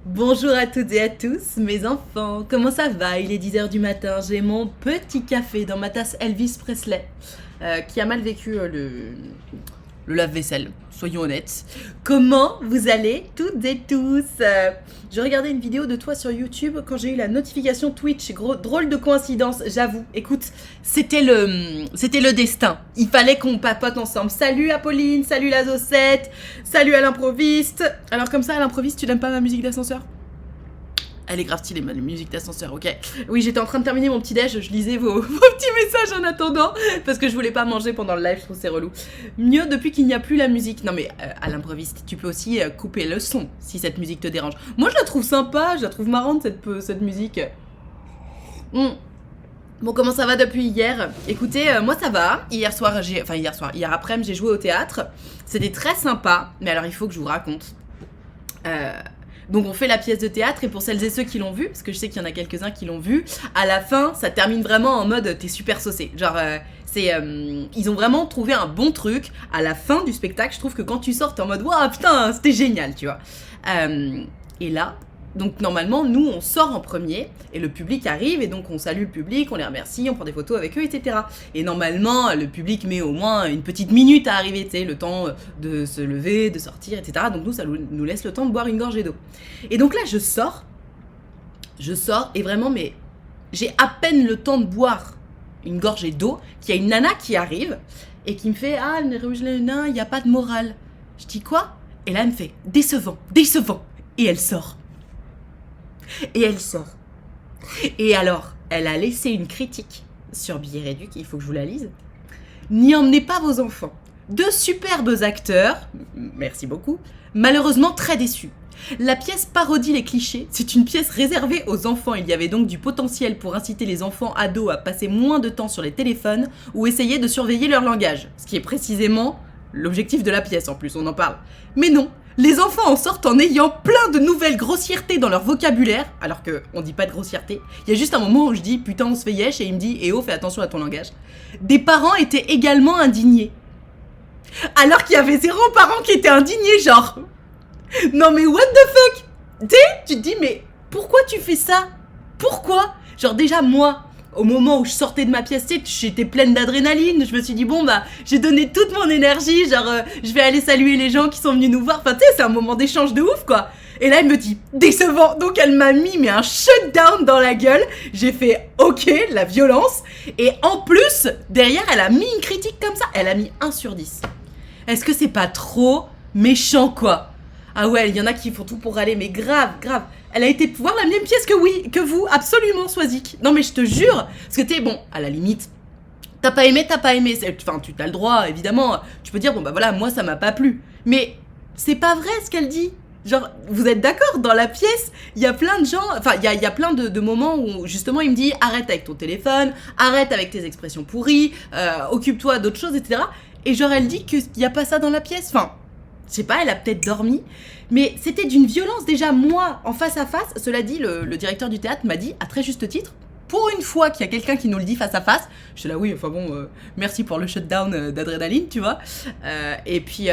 Bonjour à toutes et à tous, mes enfants. Comment ça va? Il est 10 h du matin. J'ai mon petit café dans ma tasse Elvis Presley, qui a mal vécu le lave-vaisselle, soyons honnêtes. Comment vous allez toutes et tous? Je regardais une vidéo de toi sur YouTube quand j'ai eu la notification Twitch. Drôle de coïncidence, j'avoue. Écoute, c'était le destin. Il fallait qu'on papote ensemble. Salut Apolline, salut la Zocette, salut à l'improviste. Alors comme ça, à l'improviste, tu n'aimes pas ma musique d'ascenseur? Elle est grave stylée, ma musique d'ascenseur, ok. Oui, j'étais en train de terminer mon petit déj, je lisais vos petits messages en attendant, parce que je voulais pas manger pendant le live, je trouve c'est relou. Mieux depuis qu'il n'y a plus la musique. Non mais, à l'improviste, tu peux aussi couper le son, si cette musique te dérange. Moi, je la trouve sympa, je la trouve marrante, cette musique. Bon, comment ça va depuis hier? Écoutez, moi ça va. Hier après-midi, j'ai joué au théâtre. C'était très sympa, mais alors il faut que je vous raconte. Donc on fait la pièce de théâtre et pour celles et ceux qui l'ont vu, parce que je sais qu'il y en a quelques-uns qui l'ont vu, à la fin ça termine vraiment en mode t'es super saucé. Genre ils ont vraiment trouvé un bon truc. À la fin du spectacle, je trouve que quand tu sors t'es en mode waouh putain c'était génial, tu vois. Et là, donc normalement nous on sort en premier et le public arrive et donc on salue le public, on les remercie, on prend des photos avec eux, etc. Et normalement le public met au moins une petite minute à arriver, tu sais, le temps de se lever, de sortir, etc. Donc nous ça nous laisse le temps de boire une gorgée d'eau. Et donc là je sors et vraiment mais j'ai à peine le temps de boire une gorgée d'eau qu'il y a une nana qui arrive et qui me fait ah le nain il y a pas de morale. Je dis quoi? Et là elle me fait décevant et elle sort. Et alors, elle a laissé une critique sur Billet Réduc, il faut que je vous la lise. N'y emmenez pas vos enfants. Deux superbes acteurs, merci beaucoup, malheureusement très déçus. La pièce parodie les clichés, c'est une pièce réservée aux enfants. Il y avait donc du potentiel pour inciter les enfants ados à passer moins de temps sur les téléphones ou essayer de surveiller leur langage, ce qui est précisément l'objectif de la pièce en plus, on en parle. Mais non, les enfants en sortent en ayant plein de nouvelles grossièretés dans leur vocabulaire, alors qu'on dit pas de grossièreté. Il y a juste un moment où je dis putain on se fait yesh et il me dit eh oh fais attention à ton langage. Des parents étaient également indignés. Alors qu'il y avait 0 parents qui étaient indignés, genre. Non mais what the fuck? Tu te dis mais pourquoi tu fais ça? Pourquoi? Genre déjà moi, au moment où je sortais de ma pièce, j'étais pleine d'adrénaline. Je me suis dit bon bah j'ai donné toute mon énergie, genre je vais aller saluer les gens qui sont venus nous voir. Enfin tu sais c'est un moment d'échange de ouf quoi. Et là elle me dit décevant, donc elle m'a mis mais un shutdown dans la gueule. J'ai fait ok la violence et en plus derrière elle a mis une critique comme ça. Elle a mis 1 sur 10. Est-ce que c'est pas trop méchant quoi? Ah ouais, il y en a qui font tout pour râler, mais grave. Elle a été voir la même pièce que vous, absolument, Swazik. Non mais je te jure, parce que t'es bon, à la limite, t'as pas aimé. Enfin, tu t'as le droit, évidemment. Tu peux dire, bon bah voilà, moi ça m'a pas plu. Mais c'est pas vrai ce qu'elle dit. Genre, vous êtes d'accord, dans la pièce, il y a plein de gens, enfin, il y a plein de moments où, justement, il me dit, arrête avec ton téléphone, arrête avec tes expressions pourries, occupe-toi d'autres choses, etc. Et genre, elle dit qu'il y a pas ça dans la pièce, enfin... Je sais pas, elle a peut-être dormi, mais c'était d'une violence déjà, moi, en face à face. Cela dit, le directeur du théâtre m'a dit, à très juste titre, pour une fois qu'il y a quelqu'un qui nous le dit face à face, je suis là, oui, enfin bon, merci pour le shutdown d'adrénaline, tu vois. Et puis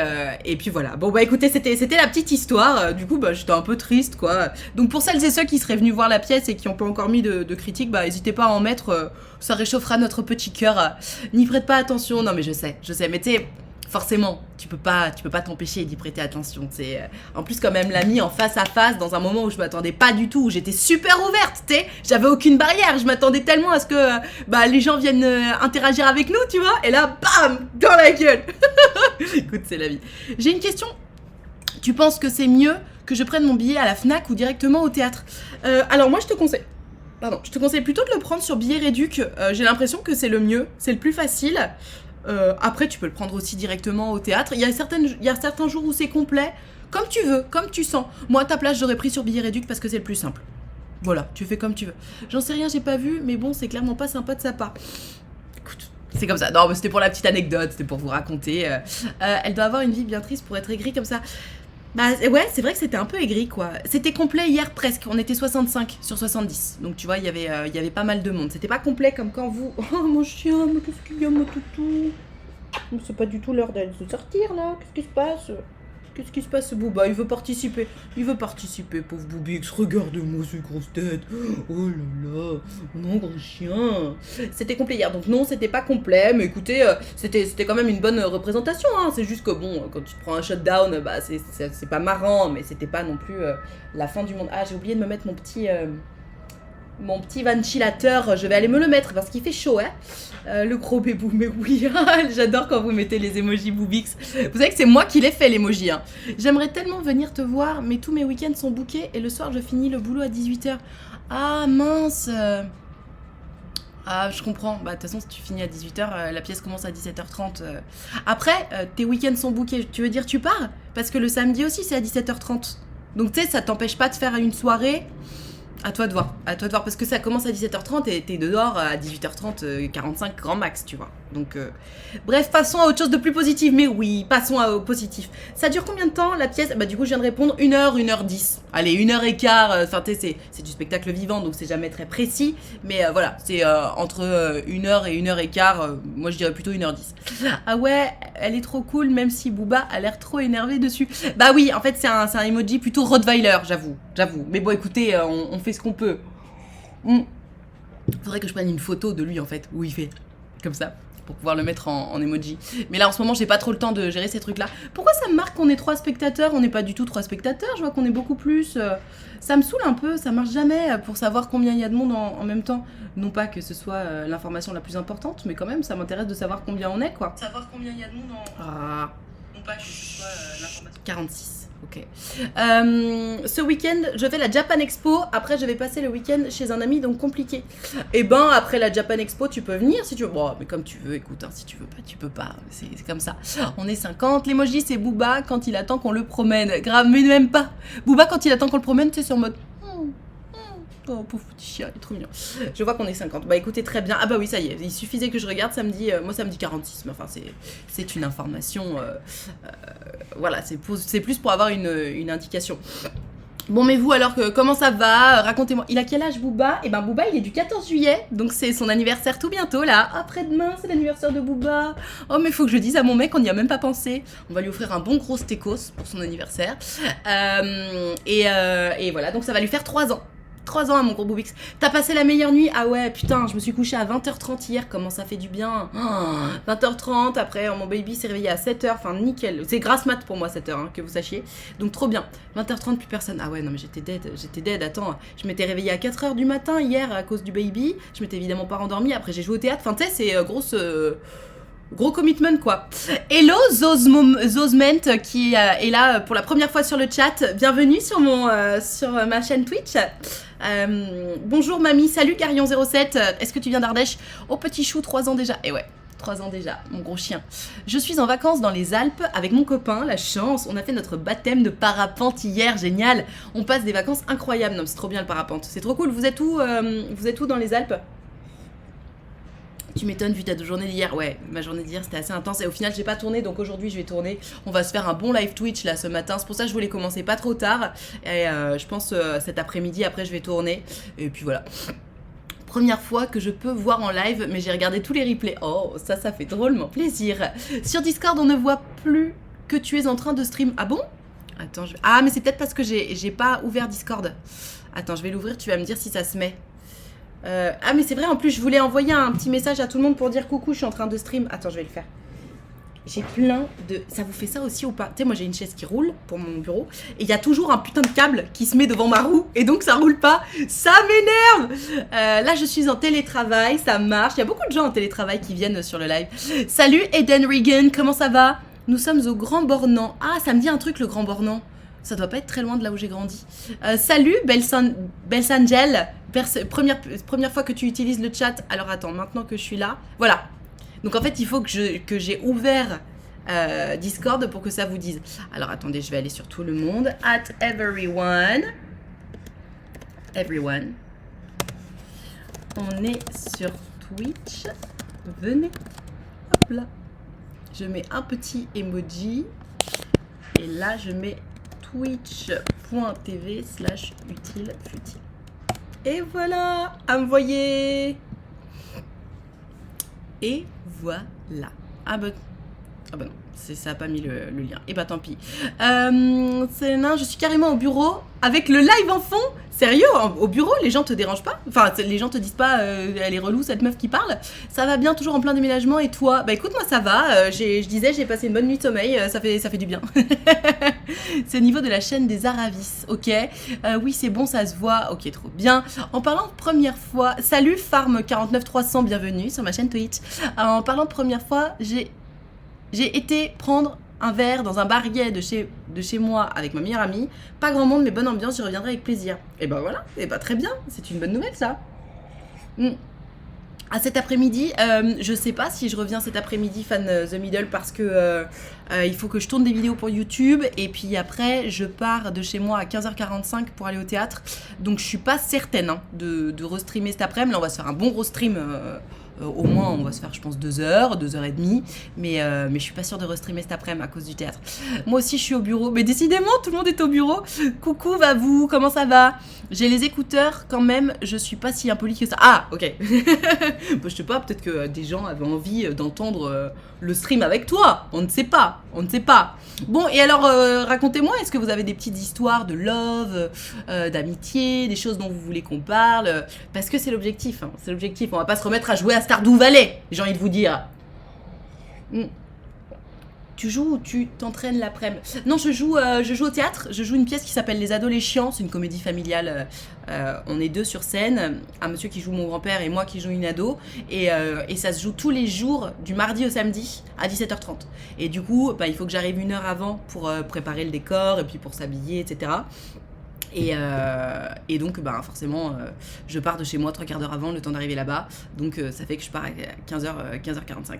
voilà. Bon, bah écoutez, c'était la petite histoire. Du coup, bah j'étais un peu triste, quoi. Donc pour celles et ceux qui seraient venus voir la pièce et qui n'ont pas encore mis de critiques, bah n'hésitez pas à en mettre, ça réchauffera notre petit cœur. N'y prête pas attention. Non, mais je sais, mais tu sais... Forcément, tu peux pas t'empêcher d'y prêter attention. En plus, quand même, l'a mis en face à face dans un moment où je m'attendais pas du tout, où j'étais super ouverte, tu sais. J'avais aucune barrière, je m'attendais tellement à ce que les gens viennent interagir avec nous, tu vois. Et là, bam, dans la gueule. Écoute, c'est la vie. J'ai une question. Tu penses que c'est mieux que je prenne mon billet à la Fnac ou directement au théâtre? Alors moi, je te conseille plutôt de le prendre sur Billet Réduc. J'ai l'impression que c'est le mieux, c'est le plus facile. Après, tu peux le prendre aussi directement au théâtre. Il y a certains jours où c'est complet. Comme tu veux, comme tu sens. Moi, à ta place, j'aurais pris sur Billet Réduc parce que c'est le plus simple. Voilà, tu fais comme tu veux. J'en sais rien, j'ai pas vu, mais bon, c'est clairement pas sympa de sa part. Écoute, c'est comme ça. Non, mais c'était pour la petite anecdote, c'était pour vous raconter. Elle doit avoir une vie bien triste pour être aigrie comme ça. Bah ouais, c'est vrai que c'était un peu aigri quoi. C'était complet hier presque, on était 65 sur 70. Donc tu vois, il y avait pas mal de monde. C'était pas complet comme quand vous... Oh mon chien, mais qu'est-ce qu'il y a mon toutou? C'est pas du tout l'heure d'aller se sortir là, qu'est-ce qui se passe? Qu'est-ce qui se passe, Booba? Il veut participer. Il veut participer, pauvre Boubix. Regarde-moi ce grosse tête. Oh là là, mon gros chien. C'était complet hier, donc non, c'était pas complet. Mais écoutez, c'était quand même une bonne représentation. Hein. C'est juste que bon, quand tu te prends un shutdown, bah c'est pas marrant, mais c'était pas non plus la fin du monde. Ah, j'ai oublié de me mettre mon petit ventilateur, je vais aller me le mettre parce qu'il fait chaud, hein. Le gros bébou, mais oui, j'adore quand vous mettez les emojis Boubix. Vous savez que c'est moi qui les fais, l'emoji, hein. J'aimerais tellement venir te voir, mais tous mes week-ends sont bookés et le soir, je finis le boulot à 18h. Ah, mince. Ah, je comprends. Bah, de toute façon, si tu finis à 18h, la pièce commence à 17h30. Après, tes week-ends sont bookés. Tu veux dire tu pars? Parce que le samedi aussi, c'est à 17h30. Donc, tu sais, ça t'empêche pas de faire une soirée. À toi de voir, parce que ça commence à 17h30 et t'es dehors à 18h30, 45 grand max, tu vois. Donc, bref, passons à autre chose de plus positif. Mais oui, passons au positif. Ça dure combien de temps, la pièce? Bah, du coup, je viens de répondre 1h, 1h10. Allez, 1h15, enfin, tu sais, c'est du spectacle vivant, donc c'est jamais très précis. Mais voilà, c'est entre 1h et 1h15, moi je dirais plutôt 1h10. Ah ouais, elle est trop cool, même si Booba a l'air trop énervé dessus. Bah oui, en fait, c'est un emoji plutôt Rottweiler, j'avoue. Mais bon, écoutez, on fait ce qu'on peut. Faudrait que je prenne une photo de lui, en fait, où il fait comme ça, pour pouvoir le mettre en emoji. Mais là, en ce moment, j'ai pas trop le temps de gérer ces trucs-là. Pourquoi ça me marque qu'on est 3 spectateurs? On n'est pas du tout 3 spectateurs, je vois qu'on est beaucoup plus. Ça me saoule un peu, ça marche jamais pour savoir combien il y a de monde en même temps. Non pas que ce soit l'information la plus importante, mais quand même, ça m'intéresse de savoir combien on est, quoi. Savoir combien il y a de monde Ah. Non pas que ce soit l'information. 46. Ok. Ce week-end, je fais la Japan Expo. Après, je vais passer le week-end chez un ami, donc compliqué. Et ben, après la Japan Expo, tu peux venir si tu veux. Bon, mais comme tu veux, écoute, hein, si tu veux pas, tu peux pas. C'est comme ça. On est 50. L'emoji, c'est Booba quand il attend qu'on le promène. Grave, mais même pas. Booba, quand il attend qu'on le promène, c'est sur mode. Oh, pauvre petit chien, il est trop mignon. Je vois qu'on est 50. Bah écoutez, très bien. Ah bah oui, ça y est. Il suffisait que je regarde, ça me dit... moi, ça me dit 46. Mais enfin, c'est une information... voilà, c'est plus pour avoir une indication. Bon, mais vous, alors, comment ça va? Racontez-moi. Il a quel âge, Booba? Eh ben, Booba, il est du 14 juillet. Donc, c'est son anniversaire tout bientôt, là. Après-demain, c'est l'anniversaire de Booba. Oh, mais faut que je dise à mon mec, on n'y a même pas pensé. On va lui offrir un bon gros stécos pour son anniversaire. Et voilà, donc ça va lui faire 3 ans. 3 ans à mon gros Boubix. T'as passé la meilleure nuit? Ah ouais, putain, je me suis couchée à 20h30 hier, comment ça fait du bien. 20h30, après mon baby s'est réveillé à 7h, enfin nickel. C'est grasse mat pour moi 7h, hein, que vous sachiez. Donc trop bien. 20h30, plus personne. Ah ouais, non mais j'étais dead. Attends, je m'étais réveillée à 4h du matin hier à cause du baby. Je m'étais évidemment pas rendormie, après j'ai joué au théâtre. Enfin tu sais, c'est gros commitment quoi. Hello Zozment qui est là pour la première fois sur le chat. Bienvenue sur ma chaîne Twitch. Bonjour mamie, salut Garion07. Est-ce que tu viens d'Ardèche? Oh petit chou, 3 ans déjà. Et ouais, 3 ans déjà, mon gros chien. Je suis en vacances dans les Alpes avec mon copain, la chance. On a fait notre baptême de parapente hier, génial. On passe des vacances incroyables. Non, c'est trop bien le parapente. C'est trop cool. Vous êtes où dans les Alpes? Tu m'étonnes vu ta journée d'hier. Ouais, ma journée d'hier c'était assez intense et au final j'ai pas tourné, donc aujourd'hui je vais tourner. On va se faire un bon live Twitch là ce matin, c'est pour ça que je voulais commencer pas trop tard. Et je pense cet après-midi après je vais tourner. Et puis voilà. Première fois que je peux voir en live, mais j'ai regardé tous les replays. Oh, ça fait drôlement plaisir. Sur Discord on ne voit plus que tu es en train de stream. Ah bon? Attends, ah mais c'est peut-être parce que j'ai pas ouvert Discord. Attends, je vais l'ouvrir, tu vas me dire si ça se met. Ah mais c'est vrai, en plus je voulais envoyer un petit message à tout le monde pour dire coucou, je suis en train de stream. Attends, je vais le faire. J'ai plein de... Ça vous fait ça aussi ou pas? Tu sais, moi j'ai une chaise qui roule pour mon bureau et il y a toujours un putain de câble qui se met devant ma roue et donc ça roule pas. Ça m'énerve. Là je suis en télétravail, ça marche. Il y a beaucoup de gens en télétravail qui viennent sur le live. Salut Eden Regan, comment ça va? Nous sommes au Grand Bornand. Ah, ça me dit un truc le Grand Bornand. Ça doit pas être très loin de là où j'ai grandi. Salut Belsangel. Première fois que tu utilises le chat. Alors attends, maintenant que je suis là. Voilà. Donc en fait, il faut que j'ai ouvert Discord pour que ça vous dise. Alors attendez, je vais aller sur tout le monde. At everyone. Everyone. On est sur Twitch. Venez. Hop là. Je mets un petit emoji. Et là, je mets twitch.tv/utile. Et voilà, envoyé. Et voilà. Ah bah non, Ça a pas mis le lien. Et bah tant pis. C'est nain, je suis carrément au bureau avec le live en fond. Sérieux, au bureau, les gens te dérangent pas? Enfin, les gens te disent pas, elle est relou cette meuf qui parle. Ça va bien, toujours en plein déménagement. Et toi? Bah écoute, moi ça va. Je disais, j'ai passé une bonne nuit de sommeil. Ça fait du bien. C'est au niveau de la chaîne des Aravis, ok. Oui, c'est bon, ça se voit. Ok, trop bien. En parlant de première fois, salut Farm 49300, bienvenue sur ma chaîne Twitch. En parlant de première fois, j'ai été prendre un verre dans un bar gay de chez moi avec ma meilleure amie. Pas grand monde, mais bonne ambiance, je reviendrai avec plaisir. Et ben voilà, et ben très bien, c'est une bonne nouvelle ça. À cet après-midi, je sais pas si je reviens cet après-midi fan The Middle parce que il faut que je tourne des vidéos pour YouTube et puis après je pars de chez moi à 15h45 pour aller au théâtre. Donc je suis pas certaine hein, de restreamer cet après-midi. Là on va se faire un bon restream. Au moins on va se faire je pense 2 heures, 2h30, mais je suis pas sûre de restreamer cet après-midi à cause du théâtre. Moi aussi je suis au bureau, mais décidément tout le monde est au bureau. Coucou va vous, comment ça va? J'ai les écouteurs quand même, je suis pas si impoli que ça. Ah ok. Je sais pas, peut-être que des gens avaient envie d'entendre le stream avec toi, on ne sait pas, Bon et alors racontez-moi, est-ce que vous avez des petites histoires de love, d'amitié, des choses dont vous voulez qu'on parle? Parce que c'est l'objectif, hein, c'est l'objectif, on va pas se remettre à jouer à Stardew Valley, j'ai envie de vous dire. Tu joues ou tu t'entraînes l'après-midi? Non, je joue au théâtre, je joue une pièce qui s'appelle Les Adolescents, c'est une comédie familiale, on est 2 sur scène, un monsieur qui joue mon grand-père et moi qui joue une ado, et ça se joue tous les jours, du mardi au samedi, à 17h30. Et du coup, il faut que j'arrive 1 heure avant pour préparer le décor, et puis pour s'habiller, etc. Et donc forcément je pars de chez moi 3 quarts d'heure avant le temps d'arriver là-bas, donc ça fait que je pars à 15h45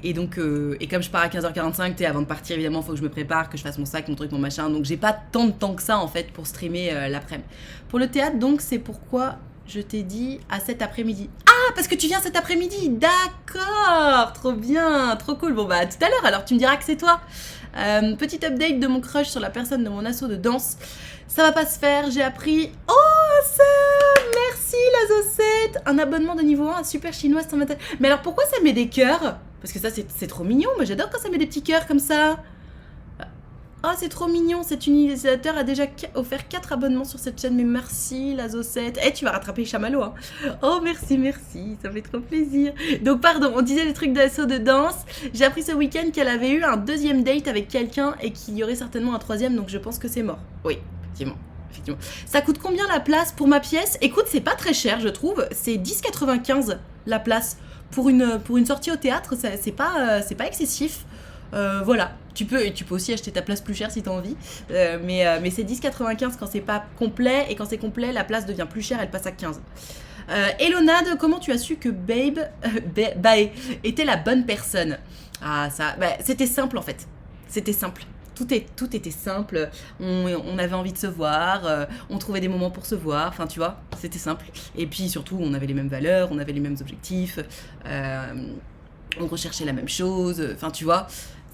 et donc et comme je pars à 15h45 avant de partir évidemment il faut que je me prépare, que je fasse mon sac, mon truc, mon machin, donc j'ai pas tant de temps que ça en fait pour streamer l'après-midi. Pour le théâtre donc c'est pourquoi je t'ai dit à cet après-midi. Ah, parce que tu viens cet après-midi, d'accord, trop bien, trop cool. Bon à tout à l'heure alors tu me diras que c'est toi. Petit update de mon crush sur la personne de mon asso de danse. Ça va pas se faire, j'ai appris... Oh, ça, merci la Zocette. Un abonnement de niveau 1 à Super Chinoise sans matériel. Mais alors pourquoi ça met des cœurs? Parce que ça c'est trop mignon, moi j'adore quand ça met des petits cœurs comme ça. Oh, c'est trop mignon, cet utilisateur a déjà offert 4 abonnements sur cette chaîne, mais merci la Zocette. Eh, tu vas rattraper les chamallows, hein. Oh, merci, ça fait trop plaisir. Donc, pardon, on disait des trucs d'assaut de danse. J'ai appris ce week-end qu'elle avait eu un 2e date avec quelqu'un et qu'il y aurait certainement un 3e, donc je pense que c'est mort. Oui, effectivement. Ça coûte combien la place pour ma pièce? Écoute, c'est pas très cher, je trouve. C'est 10,95 la place. Pour une sortie au théâtre, c'est pas excessif. Voilà, tu peux aussi acheter ta place plus chère si t'as envie, mais c'est 10,95 quand c'est pas complet, et quand c'est complet, la place devient plus chère, elle passe à 15. Elonade, comment tu as su que Babe était la bonne personne? Ah ça, c'était simple en fait, c'était simple. Tout était simple, on avait envie de se voir, on trouvait des moments pour se voir, enfin tu vois, c'était simple. Et puis surtout, on avait les mêmes valeurs, on avait les mêmes objectifs, on recherchait la même chose, enfin tu vois,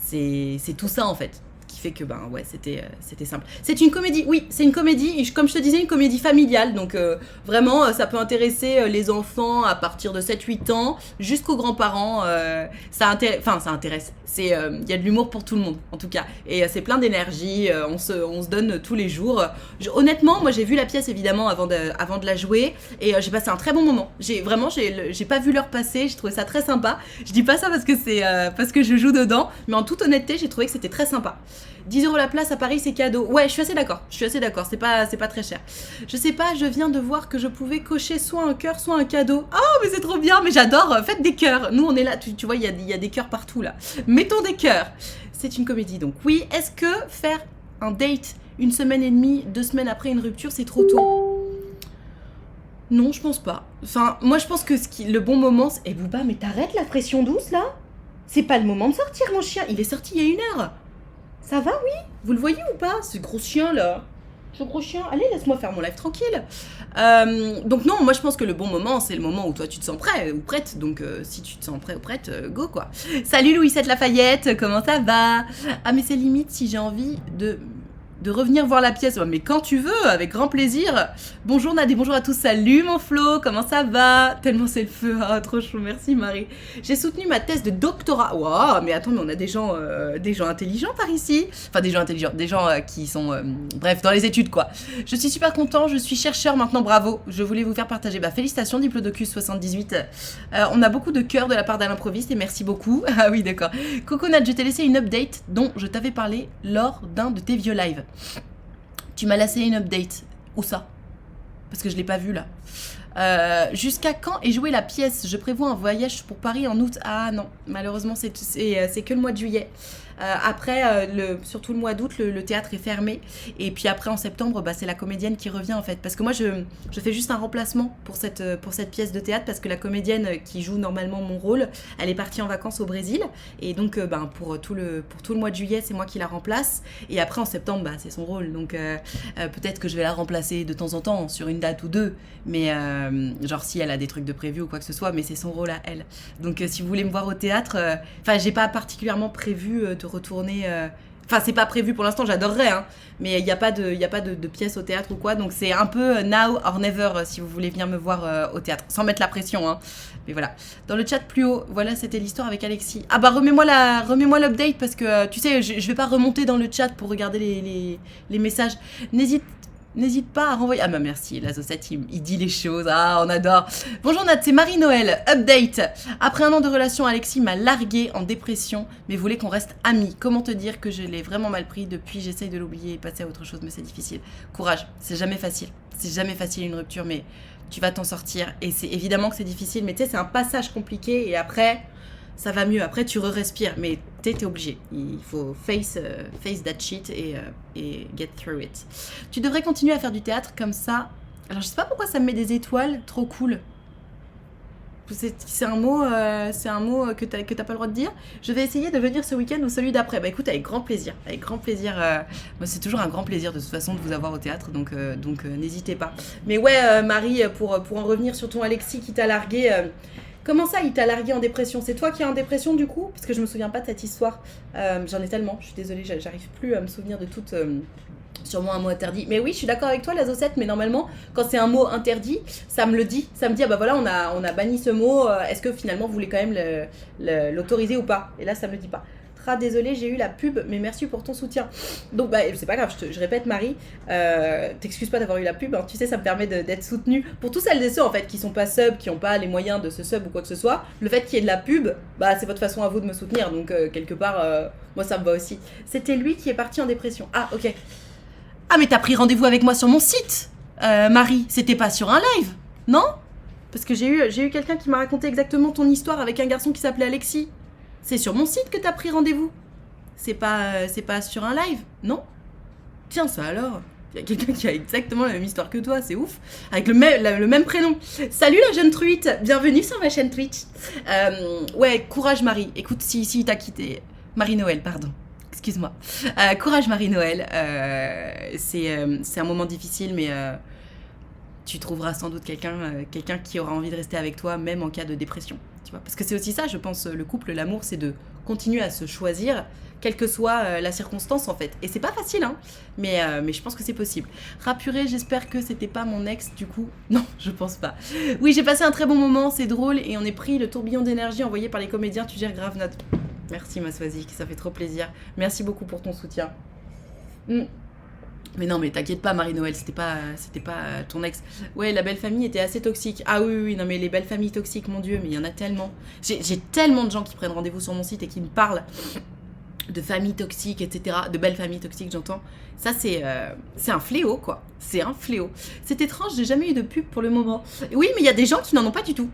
c'est tout ça en fait qui fait que c'était simple. C'est une comédie, oui, c'est une comédie, comme je te disais, une comédie familiale, donc vraiment ça peut intéresser les enfants à partir de 7-8 ans jusqu'aux grands-parents, ça intéresse, il y a de l'humour pour tout le monde en tout cas, et c'est plein d'énergie, on se donne tous les jours. Honnêtement, moi j'ai vu la pièce évidemment avant de la jouer, et j'ai passé un très bon moment. J'ai pas vu l'heure passer, j'ai trouvé ça très sympa. Je dis pas ça parce que c'est parce que je joue dedans, mais en toute honnêteté j'ai trouvé que c'était très sympa. 10 € la place à Paris, c'est cadeau. Ouais, je suis assez d'accord, c'est pas très cher. Je sais pas, je viens de voir que je pouvais cocher soit un cœur, soit un cadeau. Oh, mais c'est trop bien, mais j'adore, faites des cœurs. Nous, on est là, tu vois, il y a des cœurs partout, là. Mettons des cœurs. C'est une comédie, donc oui. Est-ce que faire un date 1 semaine et demie, 2 semaines après une rupture, c'est trop tôt? Non, je pense pas. Enfin, moi, je pense que le bon moment, c'est... Eh, Booba, mais t'arrêtes la pression douce, là? C'est pas le moment de sortir, mon chien. Il est sorti il y a 1 heure. Ça va, oui? Vous le voyez ou pas? Ce gros chien, là. Ce gros chien. Allez, laisse-moi faire mon live tranquille. Donc non, moi je pense que le bon moment, c'est le moment où toi tu te sens prêt ou prête. Donc si tu te sens prêt ou prête, go quoi. Salut Louisette Lafayette, comment ça va? Ah mais c'est limite si j'ai envie de de revenir voir la pièce. Mais quand tu veux, avec grand plaisir. Bonjour Nadé, bonjour à tous, salut mon Flo, comment ça va? Tellement c'est le feu, ah, trop chaud, merci Marie. J'ai soutenu ma thèse de doctorat. Waouh, mais attends, mais on a des gens intelligents par ici. Enfin, des gens intelligents, des gens qui sont, bref, dans les études quoi. Je suis super content, je suis chercheur maintenant, bravo. Je voulais vous faire partager. Bah, félicitations, Diplodocus 78. On a beaucoup de cœur de la part d'Alain-Proviste et merci beaucoup. Ah oui, d'accord. Coconut, je t'ai laissé une update dont je t'avais parlé lors d'un de tes vieux lives. Tu m'as laissé une update. Où ça? Parce que je l'ai pas vu là. Jusqu'à quand est jouée la pièce? Je prévois un voyage pour Paris en août. Ah non, malheureusement c'est que le mois de juillet. Après, surtout le mois d'août, le théâtre est fermé. Et puis après, en septembre, bah, c'est la comédienne qui revient en fait. Parce que moi, je fais juste un remplacement pour cette pièce de théâtre. Parce que la comédienne qui joue normalement mon rôle, elle est partie en vacances au Brésil. Et donc, pour tout le mois de juillet, c'est moi qui la remplace. Et après, en septembre, bah, c'est son rôle. Donc, peut-être que je vais la remplacer de temps en temps sur une date ou deux. Mais genre si elle a des trucs de prévu ou quoi que ce soit. Mais c'est son rôle à elle. Donc, si vous voulez me voir au théâtre, j'ai pas particulièrement prévu de retourner. Enfin, c'est pas prévu pour l'instant, j'adorerais, hein, mais il n'y a pas de pièce au théâtre ou quoi, donc c'est un peu now or never si vous voulez venir me voir au théâtre, sans mettre la pression, hein. Mais voilà. Dans le chat plus haut, voilà, c'était l'histoire avec Alexis. Ah bah remets-moi l'update parce que tu sais, je vais pas remonter dans le chat pour regarder les messages. N'hésite pas à renvoyer... Ah bah merci, Lazosette, il dit les choses. Ah, on adore. Bonjour Nat, c'est Marie-Noël. Update. Après un an de relation, Alexis m'a largué en dépression, mais voulait qu'on reste amis. Comment te dire que je l'ai vraiment mal pris depuis, j'essaye de l'oublier et passer à autre chose, mais c'est difficile. Courage, c'est jamais facile. C'est jamais facile une rupture, mais tu vas t'en sortir. Et c'est évidemment que c'est difficile, mais tu sais, c'est un passage compliqué et après... ça va mieux. Après, tu re-respires, mais t'es obligé. Il faut face that shit et get through it. Tu devrais continuer à faire du théâtre comme ça. Alors, je sais pas pourquoi ça me met des étoiles. Trop cool. C'est un mot que t'as pas le droit de dire. Je vais essayer de venir ce week-end ou celui d'après. Bah écoute, avec grand plaisir. Avec grand plaisir. Moi, c'est toujours un grand plaisir de toute façon de vous avoir au théâtre, donc n'hésitez pas. Mais ouais, Marie, pour en revenir sur ton Alexis qui t'a largué... comment ça, il t'a largué en dépression? C'est toi qui es en dépression du coup? Parce que je me souviens pas de cette histoire. J'en ai tellement, je suis désolée, j'arrive plus à me souvenir de toute... sûrement un mot interdit. Mais oui, je suis d'accord avec toi, la Zosette, mais normalement, quand c'est un mot interdit, ça me le dit. Ça me dit, ah bah voilà, on a banni ce mot, est-ce que finalement vous voulez quand même l'autoriser ou pas? Et là, ça me le dit pas. Désolée, j'ai eu la pub, mais merci pour ton soutien. Donc, bah, c'est pas grave, je répète, Marie, t'excuses pas d'avoir eu la pub, hein, tu sais, ça me permet d'être soutenue. Pour tous celles et ceux, en fait, qui sont pas sub, qui ont pas les moyens de se sub ou quoi que ce soit, le fait qu'il y ait de la pub, bah, c'est votre façon à vous de me soutenir, donc quelque part, moi, ça me va aussi. C'était lui qui est parti en dépression. Ah, ok. Ah, mais t'as pris rendez-vous avec moi sur mon site, Marie, c'était pas sur un live, non? Parce que j'ai eu quelqu'un qui m'a raconté exactement ton histoire avec un garçon qui s'appelait Alexis. C'est sur mon site que t'as pris rendez-vous. C'est pas sur un live, non? Tiens, ça alors. Il y a quelqu'un qui a exactement la même histoire que toi, c'est ouf. Avec le même prénom. Salut la jeune truite, bienvenue sur ma chaîne Twitch. Ouais, courage Marie. Écoute, si t'as quitté... Marie-Noël, pardon. Excuse-moi. Courage Marie-Noël. C'est un moment difficile, mais... tu trouveras sans doute quelqu'un qui aura envie de rester avec toi, même en cas de dépression. Tu vois, parce que c'est aussi ça, je pense, le couple, l'amour, c'est de continuer à se choisir, quelle que soit la circonstance, en fait. Et c'est pas facile, hein, mais je pense que c'est possible. Rapuré, j'espère que c'était pas mon ex, du coup. Non, je pense pas. Oui, j'ai passé un très bon moment, c'est drôle, et on est pris le tourbillon d'énergie envoyé par les comédiens, tu gères grave note. Merci, ma Swazik, ça fait trop plaisir. Merci beaucoup pour ton soutien. Mais non, mais t'inquiète pas, Marie-Noël, c'était pas ton ex. Ouais, la belle famille était assez toxique. Ah oui, non, mais les belles familles toxiques, mon Dieu, mais il y en a tellement. J'ai tellement de gens qui prennent rendez-vous sur mon site et qui me parlent de familles toxiques, etc. De belles familles toxiques, j'entends. Ça, c'est un fléau, quoi. C'est un fléau. C'est étrange, j'ai jamais eu de pub pour le moment. Oui, mais il y a des gens qui n'en ont pas du tout.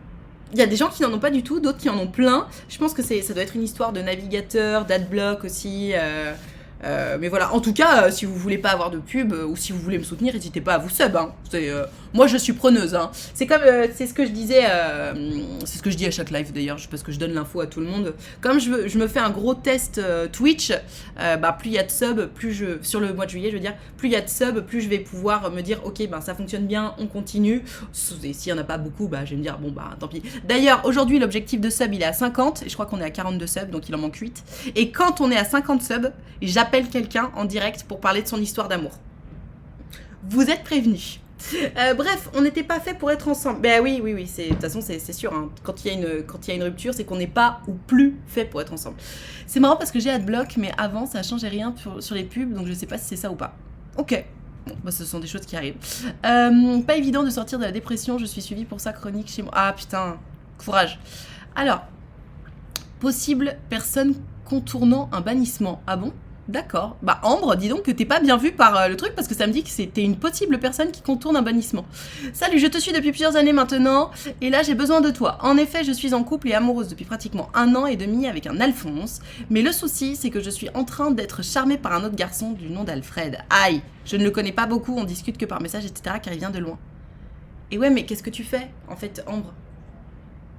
Il y a des gens qui n'en ont pas du tout, d'autres qui en ont plein. Je pense que ça doit être une histoire de navigateur, d'adblock aussi... mais voilà, en tout cas, si vous voulez pas avoir de pub ou si vous voulez me soutenir, n'hésitez pas à vous sub. Hein. Moi, je suis preneuse. Hein. C'est comme, c'est ce que je disais, c'est ce que je dis à chaque live d'ailleurs, parce que je donne l'info à tout le monde. Comme je me fais un gros test Twitch, plus il y a de subs, sur le mois de juillet, je veux dire, plus il y a de subs, plus je vais pouvoir me dire, ok, ça fonctionne bien, on continue. Et s'il y en a pas beaucoup, je vais me dire, tant pis. D'ailleurs, aujourd'hui, l'objectif de sub, il est à 50, et je crois qu'on est à 42 subs, donc il en manque 8. Et quand on est à 50 subs, j'appelle quelqu'un en direct pour parler de son histoire d'amour. Vous êtes prévenus. Bref, on n'était pas fait pour être ensemble. Oui, de toute façon, c'est sûr. Hein. Quand il y a une rupture, c'est qu'on n'est pas ou plus fait pour être ensemble. C'est marrant parce que j'ai Adblock, mais avant, ça changeait rien sur les pubs, donc je sais pas si c'est ça ou pas. Ok. Bon, ce sont des choses qui arrivent. Pas évident de sortir de la dépression, je suis suivie pour ça chronique chez moi. Ah putain, courage. Alors, possible personne contournant un bannissement. Ah bon ? D'accord. Ambre, dis donc que t'es pas bien vue par le truc parce que ça me dit que c'était une possible personne qui contourne un bannissement. Salut, je te suis depuis plusieurs années maintenant et là j'ai besoin de toi. En effet, je suis en couple et amoureuse depuis pratiquement 1 an et demi avec un Alphonse. Mais le souci, c'est que je suis en train d'être charmée par un autre garçon du nom d'Alfred. Aïe, je ne le connais pas beaucoup, on discute que par message, etc. car il vient de loin. Et ouais, mais qu'est-ce que tu fais en fait, Ambre ?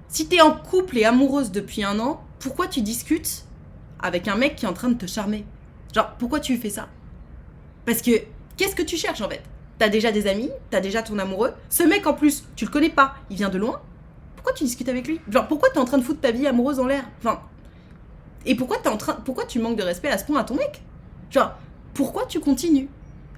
Si t'es en couple et amoureuse depuis 1 an, pourquoi tu discutes avec un mec qui est en train de te charmer ? Genre, pourquoi tu fais ça ? Parce que, qu'est-ce que tu cherches en fait ? T'as déjà des amis, t'as déjà ton amoureux. Ce mec en plus, tu le connais pas, il vient de loin. Pourquoi tu discutes avec lui ? Genre, pourquoi t'es en train de foutre ta vie amoureuse en l'air ? Enfin, et pourquoi tu manques de respect à ce point à ton mec ? Genre, pourquoi tu continues ?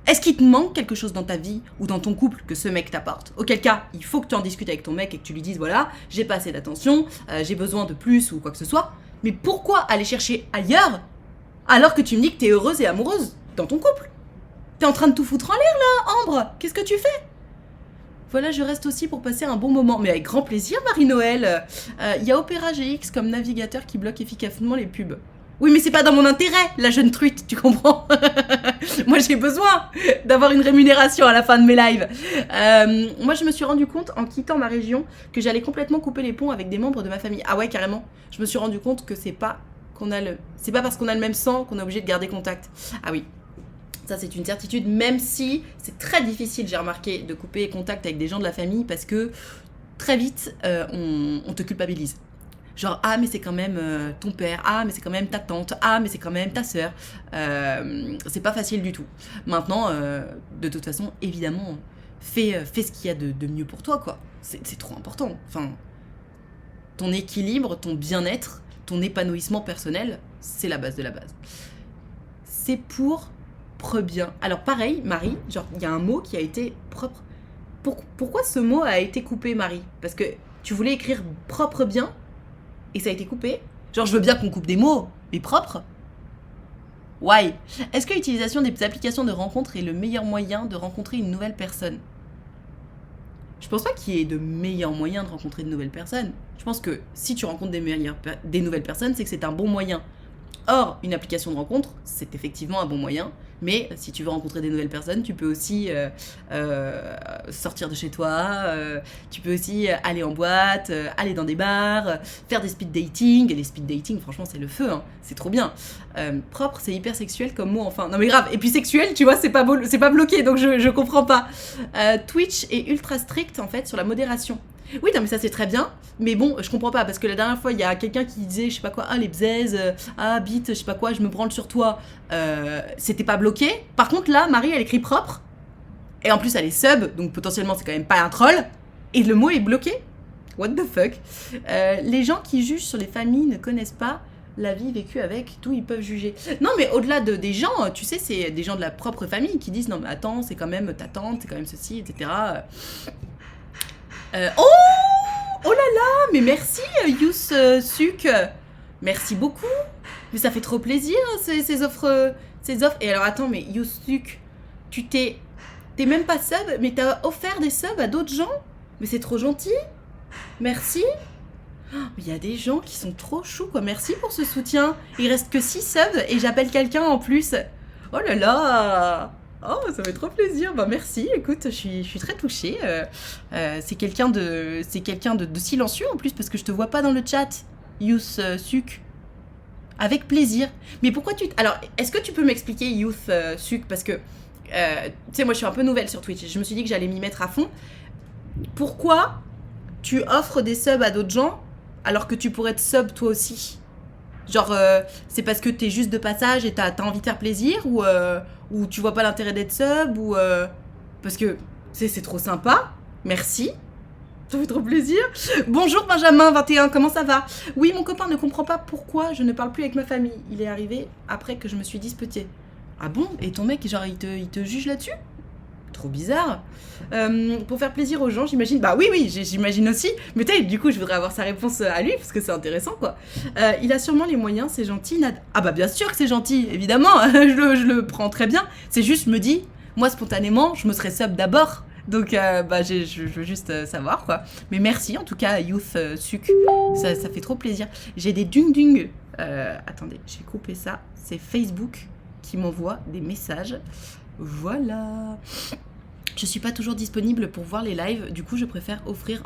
Est-ce qu'il te manque quelque chose dans ta vie ou dans ton couple que ce mec t'apporte ? Auquel cas, il faut que tu en discutes avec ton mec et que tu lui dises, voilà, j'ai pas assez d'attention, j'ai besoin de plus ou quoi que ce soit. Mais pourquoi aller chercher ailleurs ? Alors que tu me dis que t'es heureuse et amoureuse dans ton couple. T'es en train de tout foutre en l'air là, Ambre. Qu'est-ce que tu fais ? Voilà, je reste aussi pour passer un bon moment. Mais avec grand plaisir, Marie-Noël. Y a Opera GX comme navigateur qui bloque efficacement les pubs. Oui, mais c'est pas dans mon intérêt, la jeune truite, tu comprends ? Moi, j'ai besoin d'avoir une rémunération à la fin de mes lives. Moi, je me suis rendu compte, en quittant ma région, que j'allais complètement couper les ponts avec des membres de ma famille. Ah ouais, carrément. Je me suis rendu compte que c'est pas parce qu'on a le même sang qu'on est obligé de garder contact. Ah oui, ça c'est une certitude, même si c'est très difficile, j'ai remarqué, de couper contact avec des gens de la famille parce que très vite, on te culpabilise. Genre, ah mais c'est quand même ton père, ah mais c'est quand même ta tante, ah mais c'est quand même ta sœur. C'est pas facile du tout. Maintenant, de toute façon, évidemment, fais ce qu'il y a de mieux pour toi, quoi. C'est trop important. Enfin, ton équilibre, ton bien-être, ton épanouissement personnel, c'est la base de la base. C'est pour bien. Alors pareil, Marie, genre il y a un mot qui a été propre. Pourquoi ce mot a été coupé, Marie ? Parce que tu voulais écrire propre bien et ça a été coupé ? Genre je veux bien qu'on coupe des mots, mais propre ? Why ? Est-ce que l'utilisation des applications de rencontres est le meilleur moyen de rencontrer une nouvelle personne ? Je pense pas qu'il y ait de meilleurs moyens de rencontrer de nouvelles personnes. Je pense que si tu rencontres des nouvelles personnes, c'est que c'est un bon moyen. Or, une application de rencontre, c'est effectivement un bon moyen, mais si tu veux rencontrer des nouvelles personnes, tu peux aussi sortir de chez toi, tu peux aussi aller en boîte, aller dans des bars, faire des speed dating. Et les speed dating, franchement, c'est le feu, hein, c'est trop bien. Propre, c'est hyper sexuel comme mot, enfin. Non mais grave, et puis sexuel, tu vois, c'est pas bloqué, donc je comprends pas. Twitch est ultra strict, en fait, sur la modération. Oui, non, mais ça c'est très bien, mais bon, je comprends pas, parce que la dernière fois, il y a quelqu'un qui disait, je sais pas quoi, ah les bzaises, ah bite, je sais pas quoi, je me branle sur toi, c'était pas bloqué. Par contre, là, Marie, elle écrit propre, et en plus, elle est sub, donc potentiellement, c'est quand même pas un troll, et le mot est bloqué. What the fuck ? Les gens qui jugent sur les familles ne connaissent pas la vie vécue avec, d'où ils peuvent juger. Non, mais au-delà des gens, tu sais, c'est des gens de la propre famille qui disent, non, mais attends, c'est quand même ta tante, c'est quand même ceci, etc., oh là là, mais merci Yous Suk, merci beaucoup, mais ça fait trop plaisir ces offres. Et alors attends, mais Yous Suk, t'es même pas sub, mais t'as offert des subs à d'autres gens, mais c'est trop gentil, merci. Il y a des gens qui sont trop choux, quoi. Merci pour ce soutien. Il reste que 6 subs et j'appelle quelqu'un en plus. Oh là là. Oh, ça fait trop plaisir. Bah merci. Écoute, je suis très touchée. C'est quelqu'un de silencieux en plus parce que je te vois pas dans le chat. Youth Suk. Avec plaisir. Mais pourquoi alors, est-ce que tu peux m'expliquer Youth Suk parce que tu sais, moi je suis un peu nouvelle sur Twitch. Je me suis dit que j'allais m'y mettre à fond. pourquoi tu offres des subs à d'autres gens alors que tu pourrais être sub toi aussi? Genre, c'est parce que t'es juste de passage et t'as envie de faire plaisir ou tu vois pas l'intérêt d'être sub ou parce que c'est trop sympa. Merci. Ça fait trop plaisir. Bonjour Benjamin 21, comment ça va? Oui, mon copain ne comprend pas pourquoi je ne parle plus avec ma famille. Il est arrivé après que je me suis disputée. Ah bon? Et ton mec, genre, il te juge là-dessus? Trop bizarre. Pour faire plaisir aux gens, j'imagine. Bah oui, j'imagine aussi. Mais du coup, je voudrais avoir sa réponse à lui parce que c'est intéressant, quoi. Il a sûrement les moyens, c'est gentil. Ah bah bien sûr que c'est gentil, évidemment. je le prends très bien. C'est juste, je me dis, moi spontanément, je me serais sub d'abord. Donc, je veux juste savoir, quoi. Mais merci, en tout cas, Youth Suc. Ça fait trop plaisir. J'ai des dung. Attendez, j'ai coupé ça. C'est Facebook qui m'envoie des messages. Voilà. Je suis pas toujours disponible pour voir les lives, du coup je préfère offrir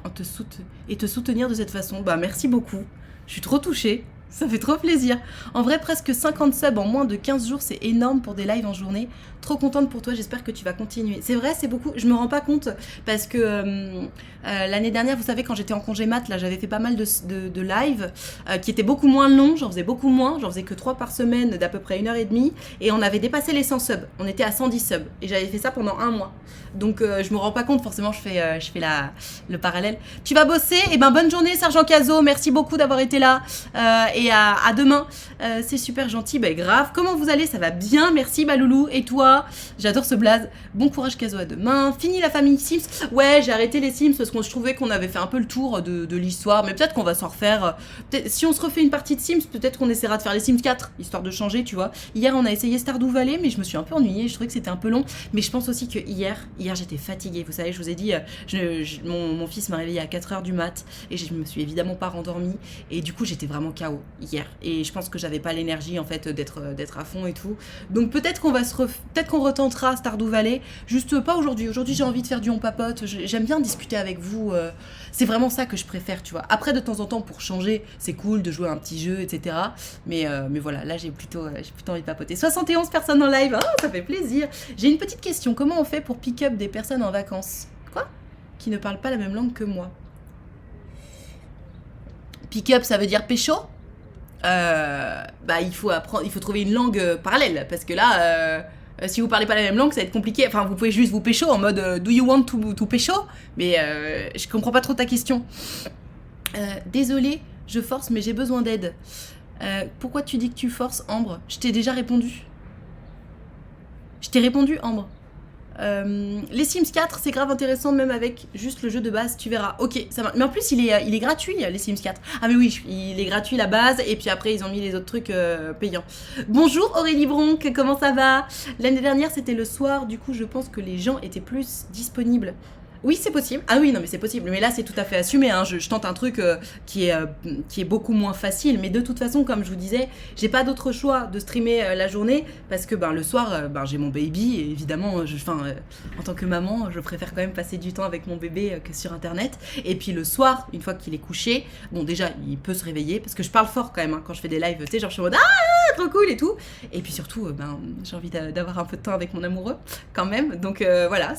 et te soutenir de cette façon. Bah merci beaucoup, je suis trop touchée, ça fait trop plaisir. En vrai, presque 50 subs en moins de 15 jours, c'est énorme pour des lives en journée. Trop contente pour toi, j'espère que tu vas continuer. C'est vrai, c'est beaucoup, je me rends pas compte parce que l'année dernière, vous savez, quand j'étais en congé mat, là j'avais fait pas mal de lives qui étaient beaucoup moins longs, j'en faisais beaucoup moins, j'en faisais que 3 par semaine d'à peu près 1h30 et on avait dépassé les 100 subs, on était à 110 subs et j'avais fait ça pendant un mois. Donc je me rends pas compte, forcément je fais le parallèle. Tu vas bosser? Eh ben bonne journée Sergent Cazot, merci beaucoup d'avoir été là et à demain. C'est super gentil, bah grave. Comment vous allez? Ça va bien, merci Baloulou. Et toi? J'adore ce blaze. Bon courage Cazot, à demain. Fini la famille Sims? Ouais, j'ai arrêté les Sims parce que je trouvais qu'on avait fait un peu le tour de l'histoire, mais peut-être qu'on va s'en refaire. Si on se refait une partie de Sims, peut-être qu'on essaiera de faire les Sims 4, histoire de changer, tu vois. Hier on a essayé Stardew Valley, mais je me suis un peu ennuyée, je trouvais que c'était un peu long, mais je pense aussi que hier j'étais fatiguée, vous savez, je vous ai dit, mon fils m'a réveillée à 4h du mat, et je me suis évidemment pas rendormie, et du coup j'étais vraiment KO hier, et je pense que j'avais pas l'énergie en fait d'être à fond et tout, donc peut-être qu'on retentera Stardew Valley, juste pas aujourd'hui, j'ai envie de faire du on papote, j'aime bien discuter avec vous, c'est vraiment ça que je préfère, tu vois, après de temps en temps pour changer, c'est cool de jouer à un petit jeu, etc., mais voilà, là j'ai plutôt envie de papoter. 71 personnes en live, oh, ça fait plaisir. J'ai une petite question, comment on fait pour pick up des personnes en vacances? Quoi? Qui ne parlent pas la même langue que moi. Pick up, ça veut dire pécho? Il faut trouver une langue parallèle, parce que là, si vous parlez pas la même langue, ça va être compliqué. Enfin, vous pouvez juste vous pécho en mode do you want to pécho? Mais je comprends pas trop ta question. Désolée, je force, mais j'ai besoin d'aide. Pourquoi tu dis que tu forces, Ambre? Je t'ai déjà répondu. Je t'ai répondu, Ambre. Les Sims 4, c'est grave intéressant, même avec juste le jeu de base, tu verras. Ok, ça va. Mais en plus, il est gratuit, les Sims 4. Ah mais oui, il est gratuit la base, et puis après, ils ont mis les autres trucs payants. Bonjour Aurélie Bronc, comment ça va? L'année dernière, c'était le soir, du coup, je pense que les gens étaient plus disponibles. Oui, c'est possible. Ah oui, non, mais c'est possible. Mais là, c'est tout à fait assumé. Hein. Je tente un truc qui est beaucoup moins facile. Mais de toute façon, comme je vous disais, j'ai pas d'autre choix de streamer la journée parce que le soir, j'ai mon baby. Et évidemment, en tant que maman, je préfère quand même passer du temps avec mon bébé que sur Internet. Et puis le soir, une fois qu'il est couché, bon, déjà, il peut se réveiller parce que je parle fort quand même quand je fais des lives. Tu sais, genre, je suis en mode trop cool et tout. Et puis surtout, j'ai envie d'avoir un peu de temps avec mon amoureux quand même. Donc voilà,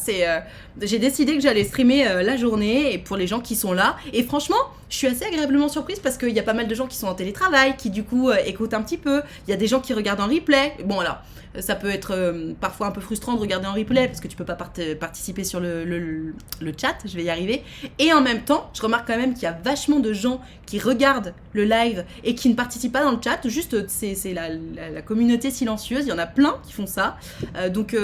j'ai décidé que j'allais streamer la journée et pour les gens qui sont là. Et franchement, je suis assez agréablement surprise parce qu'il y a pas mal de gens qui sont en télétravail, qui du coup écoutent un petit peu. Il y a des gens qui regardent en replay. Bon, alors, ça peut être parfois un peu frustrant de regarder en replay parce que tu peux pas participer sur le chat, je vais y arriver. Et en même temps, je remarque quand même qu'il y a vachement de gens qui regardent le live et qui ne participent pas dans le chat. Juste, c'est la communauté silencieuse. Il y en a plein qui font ça. Donc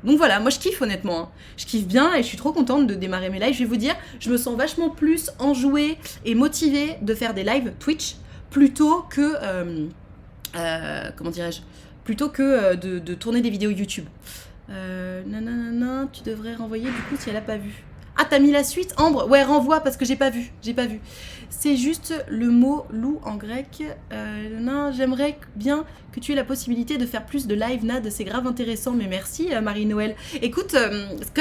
voilà, moi je kiffe honnêtement. Hein. Je kiffe bien et je suis trop contente de démarrer mes lives. Je vais vous dire, je me sens vachement plus enjouée et motivée de faire des lives Twitch plutôt que... comment dirais-je, plutôt que de tourner des vidéos YouTube. Tu devrais renvoyer du coup si elle a pas vu. Ah, t'as mis la suite, Ambre? Ouais, renvoie parce que j'ai pas vu. C'est juste le mot loup en grec. J'aimerais bien que tu aies la possibilité de faire plus de live, Nad. C'est grave intéressant, mais merci Marie-Noël. Écoute,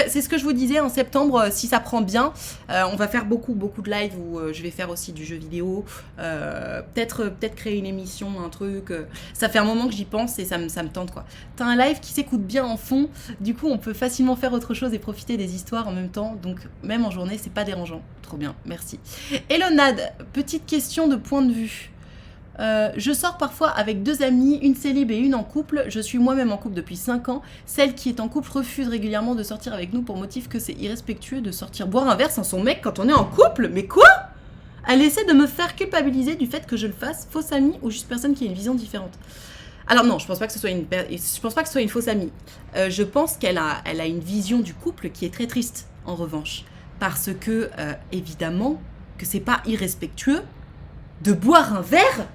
c'est ce que je vous disais en septembre, si ça prend bien, on va faire beaucoup de live où je vais faire aussi du jeu vidéo. Peut-être créer une émission, un truc. Ça fait un moment que j'y pense et ça me tente quoi. T'as un live qui s'écoute bien en fond, du coup on peut facilement faire autre chose et profiter des histoires en même temps. Donc même en journée, c'est pas dérangeant. Trop bien, merci. Hello Nad, petite question de point de vue. Je sors parfois avec 2 amies, une célib et une en couple. Je suis moi-même en couple depuis 5 ans. Celle qui est en couple refuse régulièrement de sortir avec nous pour motif que c'est irrespectueux de sortir boire un verre sans son mec quand on est en couple. Mais quoi ? Elle essaie de me faire culpabiliser du fait que je le fasse, fausse amie ou juste personne qui a une vision différente. Alors non, je pense pas que ce soit une fausse amie. Je pense qu'elle a une vision du couple qui est très triste, en revanche. Parce que, évidemment, que c'est pas irrespectueux de boire un verre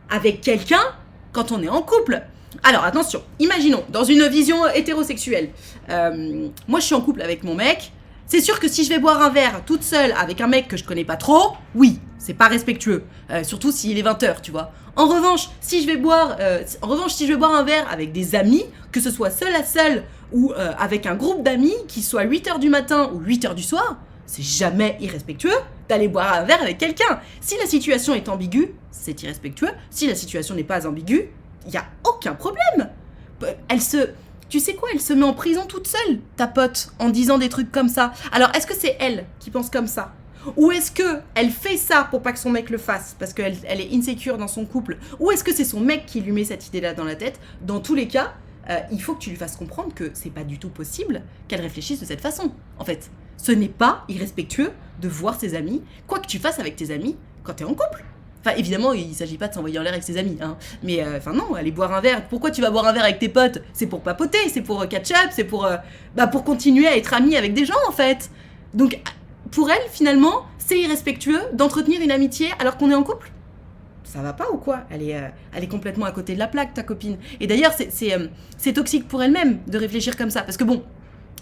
avec quelqu'un quand on est en couple. Alors attention, imaginons, dans une vision hétérosexuelle, moi je suis en couple avec mon mec, c'est sûr que si je vais boire un verre toute seule avec un mec que je connais pas trop, oui, c'est pas respectueux, surtout s'il est 20h, tu vois. En revanche, si je vais boire un verre avec des amis, que ce soit seul à seul ou avec un groupe d'amis, qui soit 8h du matin ou 8h du soir, c'est jamais irrespectueux d'aller boire un verre avec quelqu'un. Si la situation est ambiguë, c'est irrespectueux. Si la situation n'est pas ambiguë, il n'y a aucun problème. Tu sais quoi, elle se met en prison toute seule, ta pote, en disant des trucs comme ça. Alors, est-ce que c'est elle qui pense comme ça ? Ou est-ce qu'elle fait ça pour pas que son mec le fasse, parce qu'elle est insécure dans son couple ? Ou est-ce que c'est son mec qui lui met cette idée-là dans la tête ? Dans tous les cas, il faut que tu lui fasses comprendre que c'est pas du tout possible qu'elle réfléchisse de cette façon, en fait. Ce n'est pas irrespectueux de voir ses amis, quoi que tu fasses avec tes amis quand t'es en couple. Enfin, évidemment, il s'agit pas de s'envoyer en l'air avec ses amis, hein. Mais, non, aller boire un verre. Pourquoi tu vas boire un verre avec tes potes ? C'est pour papoter, c'est pour catch-up, c'est pour continuer à être ami avec des gens, en fait. Donc, pour elle, finalement, c'est irrespectueux d'entretenir une amitié alors qu'on est en couple. Ça va pas ou quoi ? Elle est complètement à côté de la plaque, ta copine. Et d'ailleurs, c'est toxique pour elle-même de réfléchir comme ça. Parce que bon,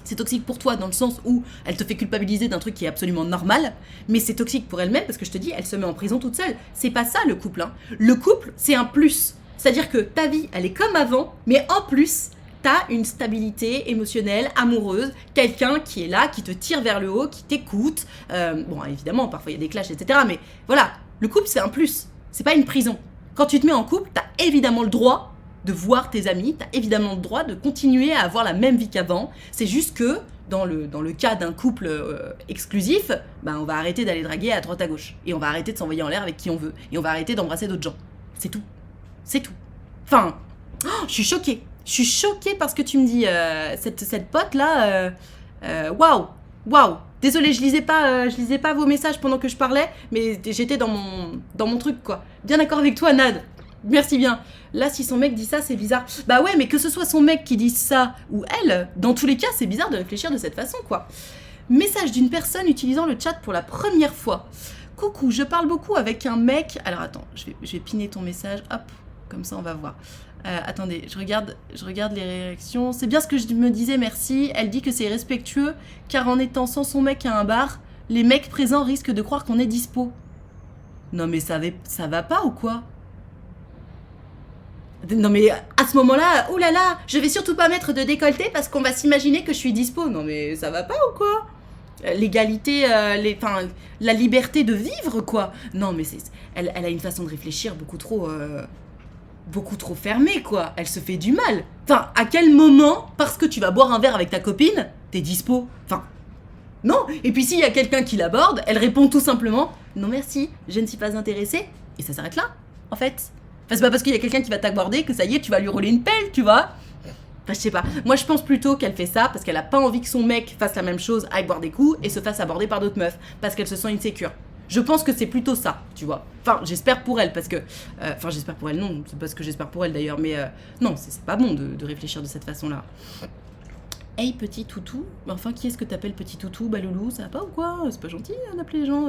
c'est toxique pour toi dans le sens où elle te fait culpabiliser d'un truc qui est absolument normal, mais c'est toxique pour elle-même parce que je te dis, elle se met en prison toute seule. C'est pas ça le couple, hein. Le couple, c'est un plus. C'est-à-dire que ta vie, elle est comme avant, mais en plus, t'as une stabilité émotionnelle, amoureuse, quelqu'un qui est là, qui te tire vers le haut, qui t'écoute. Bon, évidemment, parfois il y a des clashs, etc. Mais voilà, le couple, c'est un plus. C'est pas une prison. Quand tu te mets en couple, t'as évidemment le droit de voir tes amis, t'as évidemment le droit de continuer à avoir la même vie qu'avant. C'est juste que, dans le cas d'un couple exclusif, on va arrêter d'aller draguer à droite à gauche. Et on va arrêter de s'envoyer en l'air avec qui on veut. Et on va arrêter d'embrasser d'autres gens. C'est tout. C'est tout. Enfin, je suis choquée. Je suis choquée parce que tu me dis, cette pote-là, waouh. Désolée, je lisais pas vos messages pendant que je parlais, mais j'étais dans mon truc, quoi. Bien d'accord avec toi, Nad. Merci bien. Là, si son mec dit ça, c'est bizarre. Bah ouais, mais que ce soit son mec qui dise ça ou elle, dans tous les cas, c'est bizarre de réfléchir de cette façon, quoi. Message d'une personne utilisant le chat pour la première fois. Coucou, je parle beaucoup avec un mec... Alors attends, je vais piner ton message. Hop, comme ça on va voir. Attendez, je regarde les réactions. C'est bien ce que je me disais, merci. Elle dit que c'est irrespectueux, car en étant sans son mec à un bar, les mecs présents risquent de croire qu'on est dispo. Non mais ça va pas ou quoi ? Non mais à ce moment-là, oh là là, je vais surtout pas mettre de décolleté parce qu'on va s'imaginer que je suis dispo. Non mais ça va pas ou quoi ? L'égalité, la liberté de vivre, quoi. Non mais elle a une façon de réfléchir beaucoup trop fermée, quoi. Elle se fait du mal. Enfin, à quel moment, parce que tu vas boire un verre avec ta copine, t'es dispo ? Enfin, non. Et puis s'il y a quelqu'un qui l'aborde, elle répond tout simplement « Non merci, je ne suis pas intéressée ». Et ça s'arrête là, en fait. Enfin, c'est pas parce qu'il y a quelqu'un qui va t'aborder que ça y est, tu vas lui rouler une pelle, tu vois. Enfin, je sais pas. Moi, je pense plutôt qu'elle fait ça parce qu'elle a pas envie que son mec fasse la même chose, aille boire des coups et se fasse aborder par d'autres meufs parce qu'elle se sent insécure. Je pense que c'est plutôt ça, tu vois. Enfin, j'espère pour elle parce que... j'espère pour elle, non. C'est pas ce que j'espère pour elle d'ailleurs, mais non, c'est pas bon de réfléchir de cette façon-là. Hey, petit toutou. Enfin, qui est-ce que t'appelles petit toutou ? Loulou, ça va pas ou quoi ? C'est pas gentil d'appeler les gens...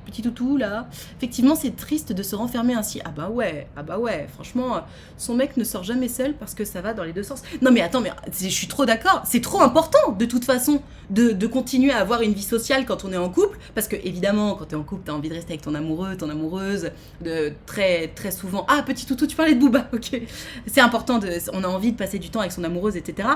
Petit toutou, là. Effectivement, c'est triste de se renfermer ainsi. Ah bah ouais. Franchement, son mec ne sort jamais seul parce que ça va dans les deux sens. Non mais attends, mais je suis trop d'accord. C'est trop important, de toute façon, de continuer à avoir une vie sociale quand on est en couple. Parce que, évidemment, quand t'es en couple, t'as envie de rester avec ton amoureux, ton amoureuse. Très, très souvent... Ah, petit toutou, tu parlais de Booba, ok. C'est important, on a envie de passer du temps avec son amoureuse, etc.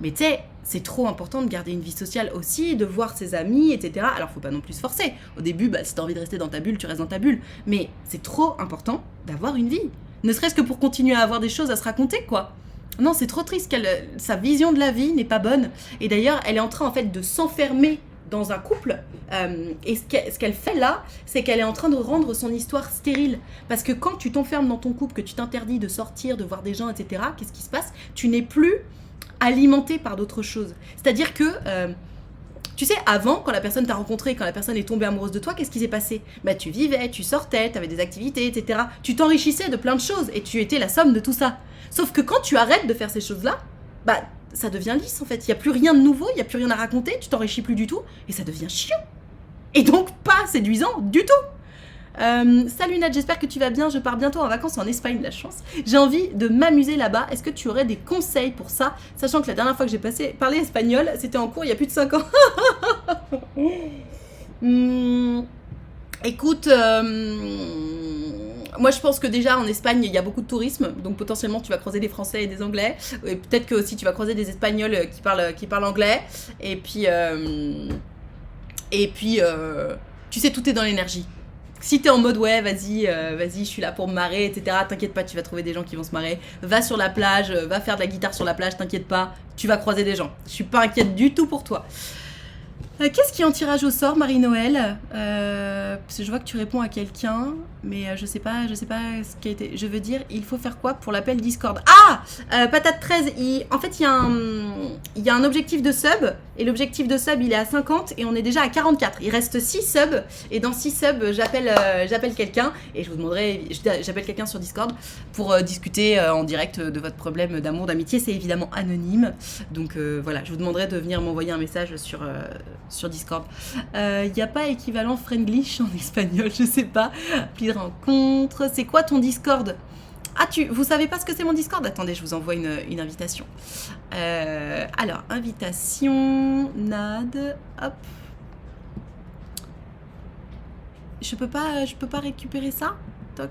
Mais tu sais, c'est trop important de garder une vie sociale aussi, de voir ses amis, etc. Alors, faut pas non plus se forcer. Au début, si t'as envie de rester dans ta bulle, tu restes dans ta bulle. Mais c'est trop important d'avoir une vie. Ne serait-ce que pour continuer à avoir des choses à se raconter, quoi. Non, c'est trop triste sa vision de la vie n'est pas bonne. Et d'ailleurs, elle est en train, en fait, de s'enfermer dans un couple, et ce qu'elle fait là, c'est qu'elle est en train de rendre son histoire stérile. Parce que quand tu t'enfermes dans ton couple, que tu t'interdis de sortir, de voir des gens, etc., qu'est-ce qui se passe? Tu n'es plus alimenté par d'autres choses. C'est-à-dire que... tu sais, avant, quand la personne t'a rencontré, quand la personne est tombée amoureuse de toi, qu'est-ce qui s'est passé? Bah, tu vivais, tu sortais, tu avais des activités, etc. Tu t'enrichissais de plein de choses et tu étais la somme de tout ça. Sauf que quand tu arrêtes de faire ces choses-là, bah, ça devient lisse en fait. Il n'y a plus rien de nouveau, il n'y a plus rien à raconter, tu t'enrichis plus du tout et ça devient chiant. Et donc pas séduisant du tout. Salut Nat, j'espère que tu vas bien. Je pars bientôt en vacances en Espagne, la chance. J'ai envie de m'amuser là-bas. Est-ce que tu aurais des conseils pour ça? Sachant que la dernière fois que j'ai parlé espagnol, c'était en cours il y a plus de 5 ans. Écoute, moi je pense que déjà en Espagne il y a beaucoup de tourisme, donc potentiellement tu vas croiser des Français et des Anglais, et peut-être que aussi tu vas croiser des Espagnols qui parlent anglais, et puis tu sais, tout est dans l'énergie. Si t'es en mode ouais, vas-y, je suis là pour me marrer, etc., t'inquiète pas, tu vas trouver des gens qui vont se marrer. Va sur la plage, va faire de la guitare sur la plage, t'inquiète pas, tu vas croiser des gens. Je suis pas inquiète du tout pour toi. Qu'est-ce qui est en tirage au sort, Marie-Noël? Parce que je vois que tu réponds à quelqu'un, mais je sais pas ce qui a été. Je veux dire, il faut faire quoi pour l'appel Discord? Ah, Patate 13, en fait, il y a un objectif de sub, et l'objectif de sub, il est à 50, et on est déjà à 44. Il reste 6 subs, et dans 6 subs, j'appelle quelqu'un, et j'appelle quelqu'un sur Discord pour discuter en direct de votre problème d'amour, d'amitié. C'est évidemment anonyme, donc voilà, je vous demanderai de venir m'envoyer un message sur Discord. Il n'y a pas équivalent Friendlish en espagnol, je sais pas. Appli de rencontre. C'est quoi ton Discord? Ah, vous savez pas ce que c'est mon Discord? Attendez, je vous envoie une invitation. Alors, invitation, Nad, hop. Je peux pas récupérer ça? Toc.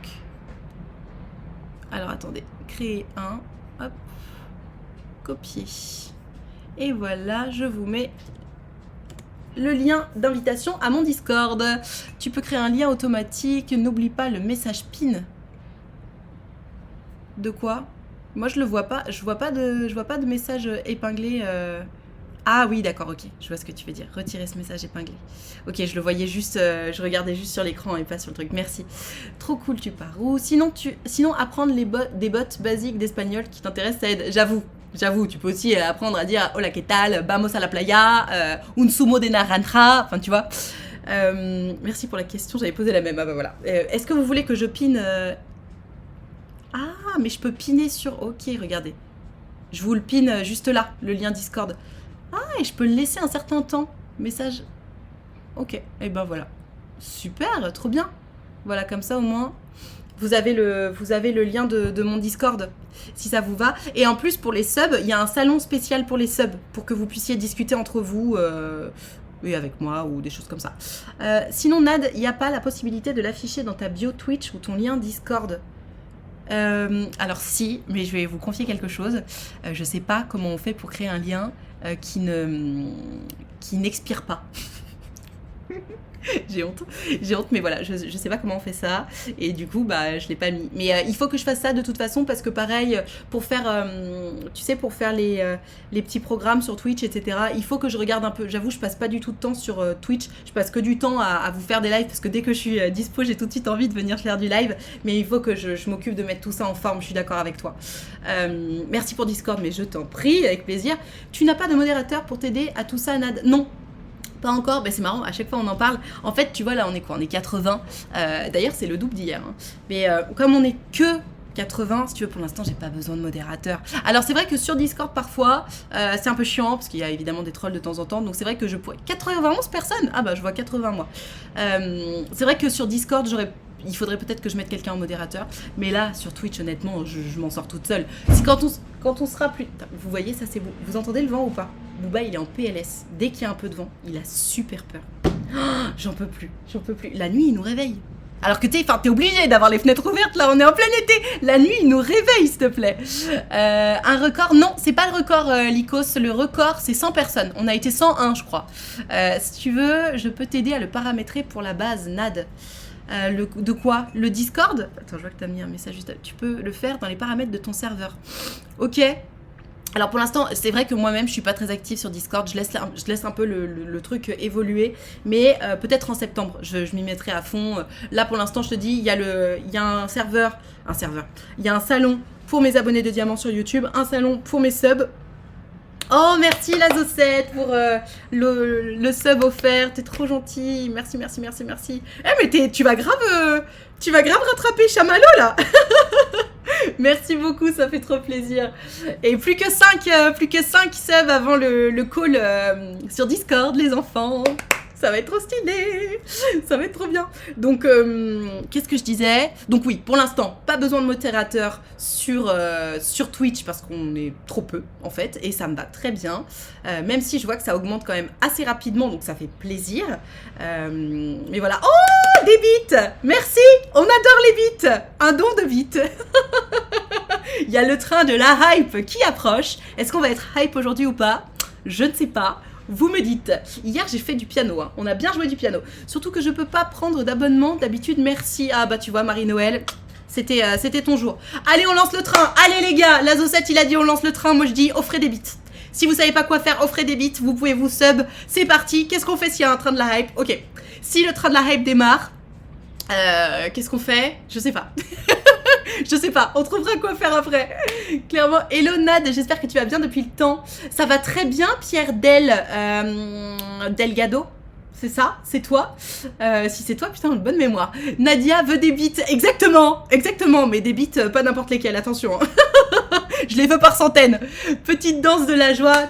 Alors, attendez. Créer un, hop. Copier. Et voilà, je vous mets le lien d'invitation à mon Discord. Tu peux créer un lien automatique. N'oublie pas le message PIN. De quoi? Moi je le vois pas. Je vois pas de message épinglé. Ah oui, d'accord, ok. Je vois ce que tu veux dire. Retirer ce message épinglé. Ok, je le voyais juste. Je regardais juste sur l'écran et pas sur le truc. Merci. Trop cool, tu pars où? Sinon apprendre des bots basiques d'espagnol qui t'intéressent, ça aide. J'avoue, tu peux aussi apprendre à dire hola, ¿qué tal? Vamos a la playa, un zumo de naranja, enfin tu vois. Merci pour la question, j'avais posé la même. Ah bah voilà. Est-ce que vous voulez que je pine Ah, mais je peux piner sur... Ok, regardez. Je vous le pine juste là, le lien Discord. Ah, et je peux le laisser un certain temps. Message... Ok, et ben voilà. Super, trop bien. Voilà, comme ça au moins... Vous avez le lien de mon Discord, si ça vous va. Et en plus, pour les subs, il y a un salon spécial pour les subs, pour que vous puissiez discuter entre vous, et avec moi, ou des choses comme ça. Sinon, Nad, il n'y a pas la possibilité de l'afficher dans ta bio Twitch ou ton lien Discord? Alors si, mais je vais vous confier quelque chose. Je sais pas comment on fait pour créer un lien qui n'expire pas. J'ai honte, mais voilà, je sais pas comment on fait ça, et du coup, bah, je l'ai pas mis. Mais il faut que je fasse ça de toute façon, parce que pareil, pour faire, tu sais, pour faire les petits programmes sur Twitch, etc., il faut que je regarde un peu. J'avoue, je passe pas du tout de temps sur Twitch, je passe que du temps à vous faire des lives, parce que dès que je suis dispo, j'ai tout de suite envie de venir faire du live, mais il faut que je m'occupe de mettre tout ça en forme, je suis d'accord avec toi. Merci pour Discord, mais je t'en prie, avec plaisir. Tu n'as pas de modérateur pour t'aider à tout ça, Nad? Non. Pas encore, c'est marrant, à chaque fois on en parle. En fait, tu vois, là on est quoi? On est 80. D'ailleurs, c'est le double d'hier. Hein. Mais comme on est que 80, si tu veux, pour l'instant, j'ai pas besoin de modérateur. Alors, c'est vrai que sur Discord, parfois, c'est un peu chiant, parce qu'il y a évidemment des trolls de temps en temps. Donc, c'est vrai que je pourrais... 91 personnes? Ah bah, je vois 80, moi. C'est vrai que sur Discord, il faudrait peut-être que je mette quelqu'un en modérateur. Mais là, sur Twitch, honnêtement, je m'en sors toute seule. C'est quand on sera plus... Vous voyez, ça c'est beau. Vous entendez le vent ou pas? Booba, il est en PLS. Dès qu'il y a un peu de vent, il a super peur. Oh, j'en peux plus. La nuit, il nous réveille. Alors que t'es obligé d'avoir les fenêtres ouvertes, là, on est en plein été. La nuit, il nous réveille, s'il te plaît. Un record? Non, c'est pas le record, Lycos. Le record, c'est 100 personnes. On a été 101, je crois. Si tu veux, je peux t'aider à le paramétrer pour la base, Nad. De quoi? Le Discord? Attends, je vois que t'as mis un message juste... Tu peux le faire dans les paramètres de ton serveur. Ok. Alors pour l'instant, c'est vrai que moi-même, je suis pas très active sur Discord. Je laisse un peu le truc évoluer. Mais peut-être en septembre, je m'y mettrai à fond. Là, pour l'instant, je te dis, il y a un serveur. Il y a un salon pour mes abonnés de diamants sur YouTube. Un salon pour mes subs. Oh, merci la Zocette pour le sub offert. T'es trop gentil. Merci, merci, merci, merci. Eh, mais tu vas grave rattraper Chamallow, là. Merci beaucoup, ça fait trop plaisir. Et plus que 5 subs avant le call sur Discord, les enfants. Ça va être trop stylé. Ça va être trop bien. Donc, qu'est-ce que je disais? Donc oui, pour l'instant, pas besoin de modérateur sur Twitch parce qu'on est trop peu, en fait. Et ça me va très bien. Même si je vois que ça augmente quand même assez rapidement, donc ça fait plaisir. Mais voilà. Oh, des bits! Merci! On adore les bits! Un don de bits. Il y a le train de la hype qui approche. Est-ce qu'on va être hype aujourd'hui ou pas? Je ne sais pas. Vous me dites. Hier, j'ai fait du piano. Hein. On a bien joué du piano. Surtout que je peux pas prendre d'abonnement. D'habitude, merci. Ah bah tu vois, Marie-Noël, c'était ton jour. Allez, on lance le train. Allez les gars, la Zocette, il a dit on lance le train. Moi, je dis offrez des bits. Si vous savez pas quoi faire, offrez des bits. Vous pouvez vous sub. C'est parti. Qu'est-ce qu'on fait s'il y a un train de la hype? Ok. Si le train de la hype démarre, qu'est-ce qu'on fait? Je sais pas. Je sais pas, on trouvera quoi faire après. Clairement. Hello Nad, j'espère que tu vas bien depuis le temps. Ça va très bien, Pierre Delgado. C'est ça? C'est toi? Si c'est toi, putain, une bonne mémoire. Nadia veut des beats. Exactement, exactement. Mais des beats, pas n'importe lesquels, attention. Je les veux par centaines. Petite danse de la joie.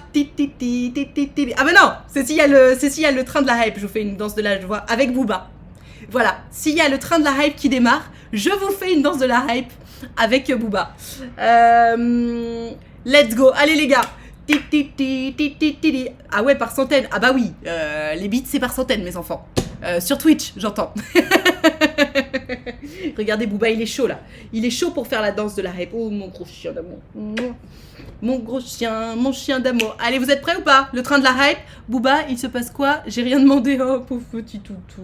Ah bah non, c'est s'il y a le train de la hype. Je vous fais une danse de la joie avec Booba. Voilà, s'il y a le train de la hype qui démarre, je vous fais une danse de la hype avec Booba. Let's go, allez les gars. Ah ouais, par centaines. Ah bah oui, les beats c'est par centaines mes enfants. Sur Twitch, j'entends. Regardez, Booba, il est chaud là. Il est chaud pour faire la danse de la hype. Oh mon gros chien d'amour. Mon gros chien, mon chien d'amour. Allez, vous êtes prêts ou pas? Le train de la hype. Booba, il se passe quoi? J'ai rien demandé. Oh, pauvre petit toutou.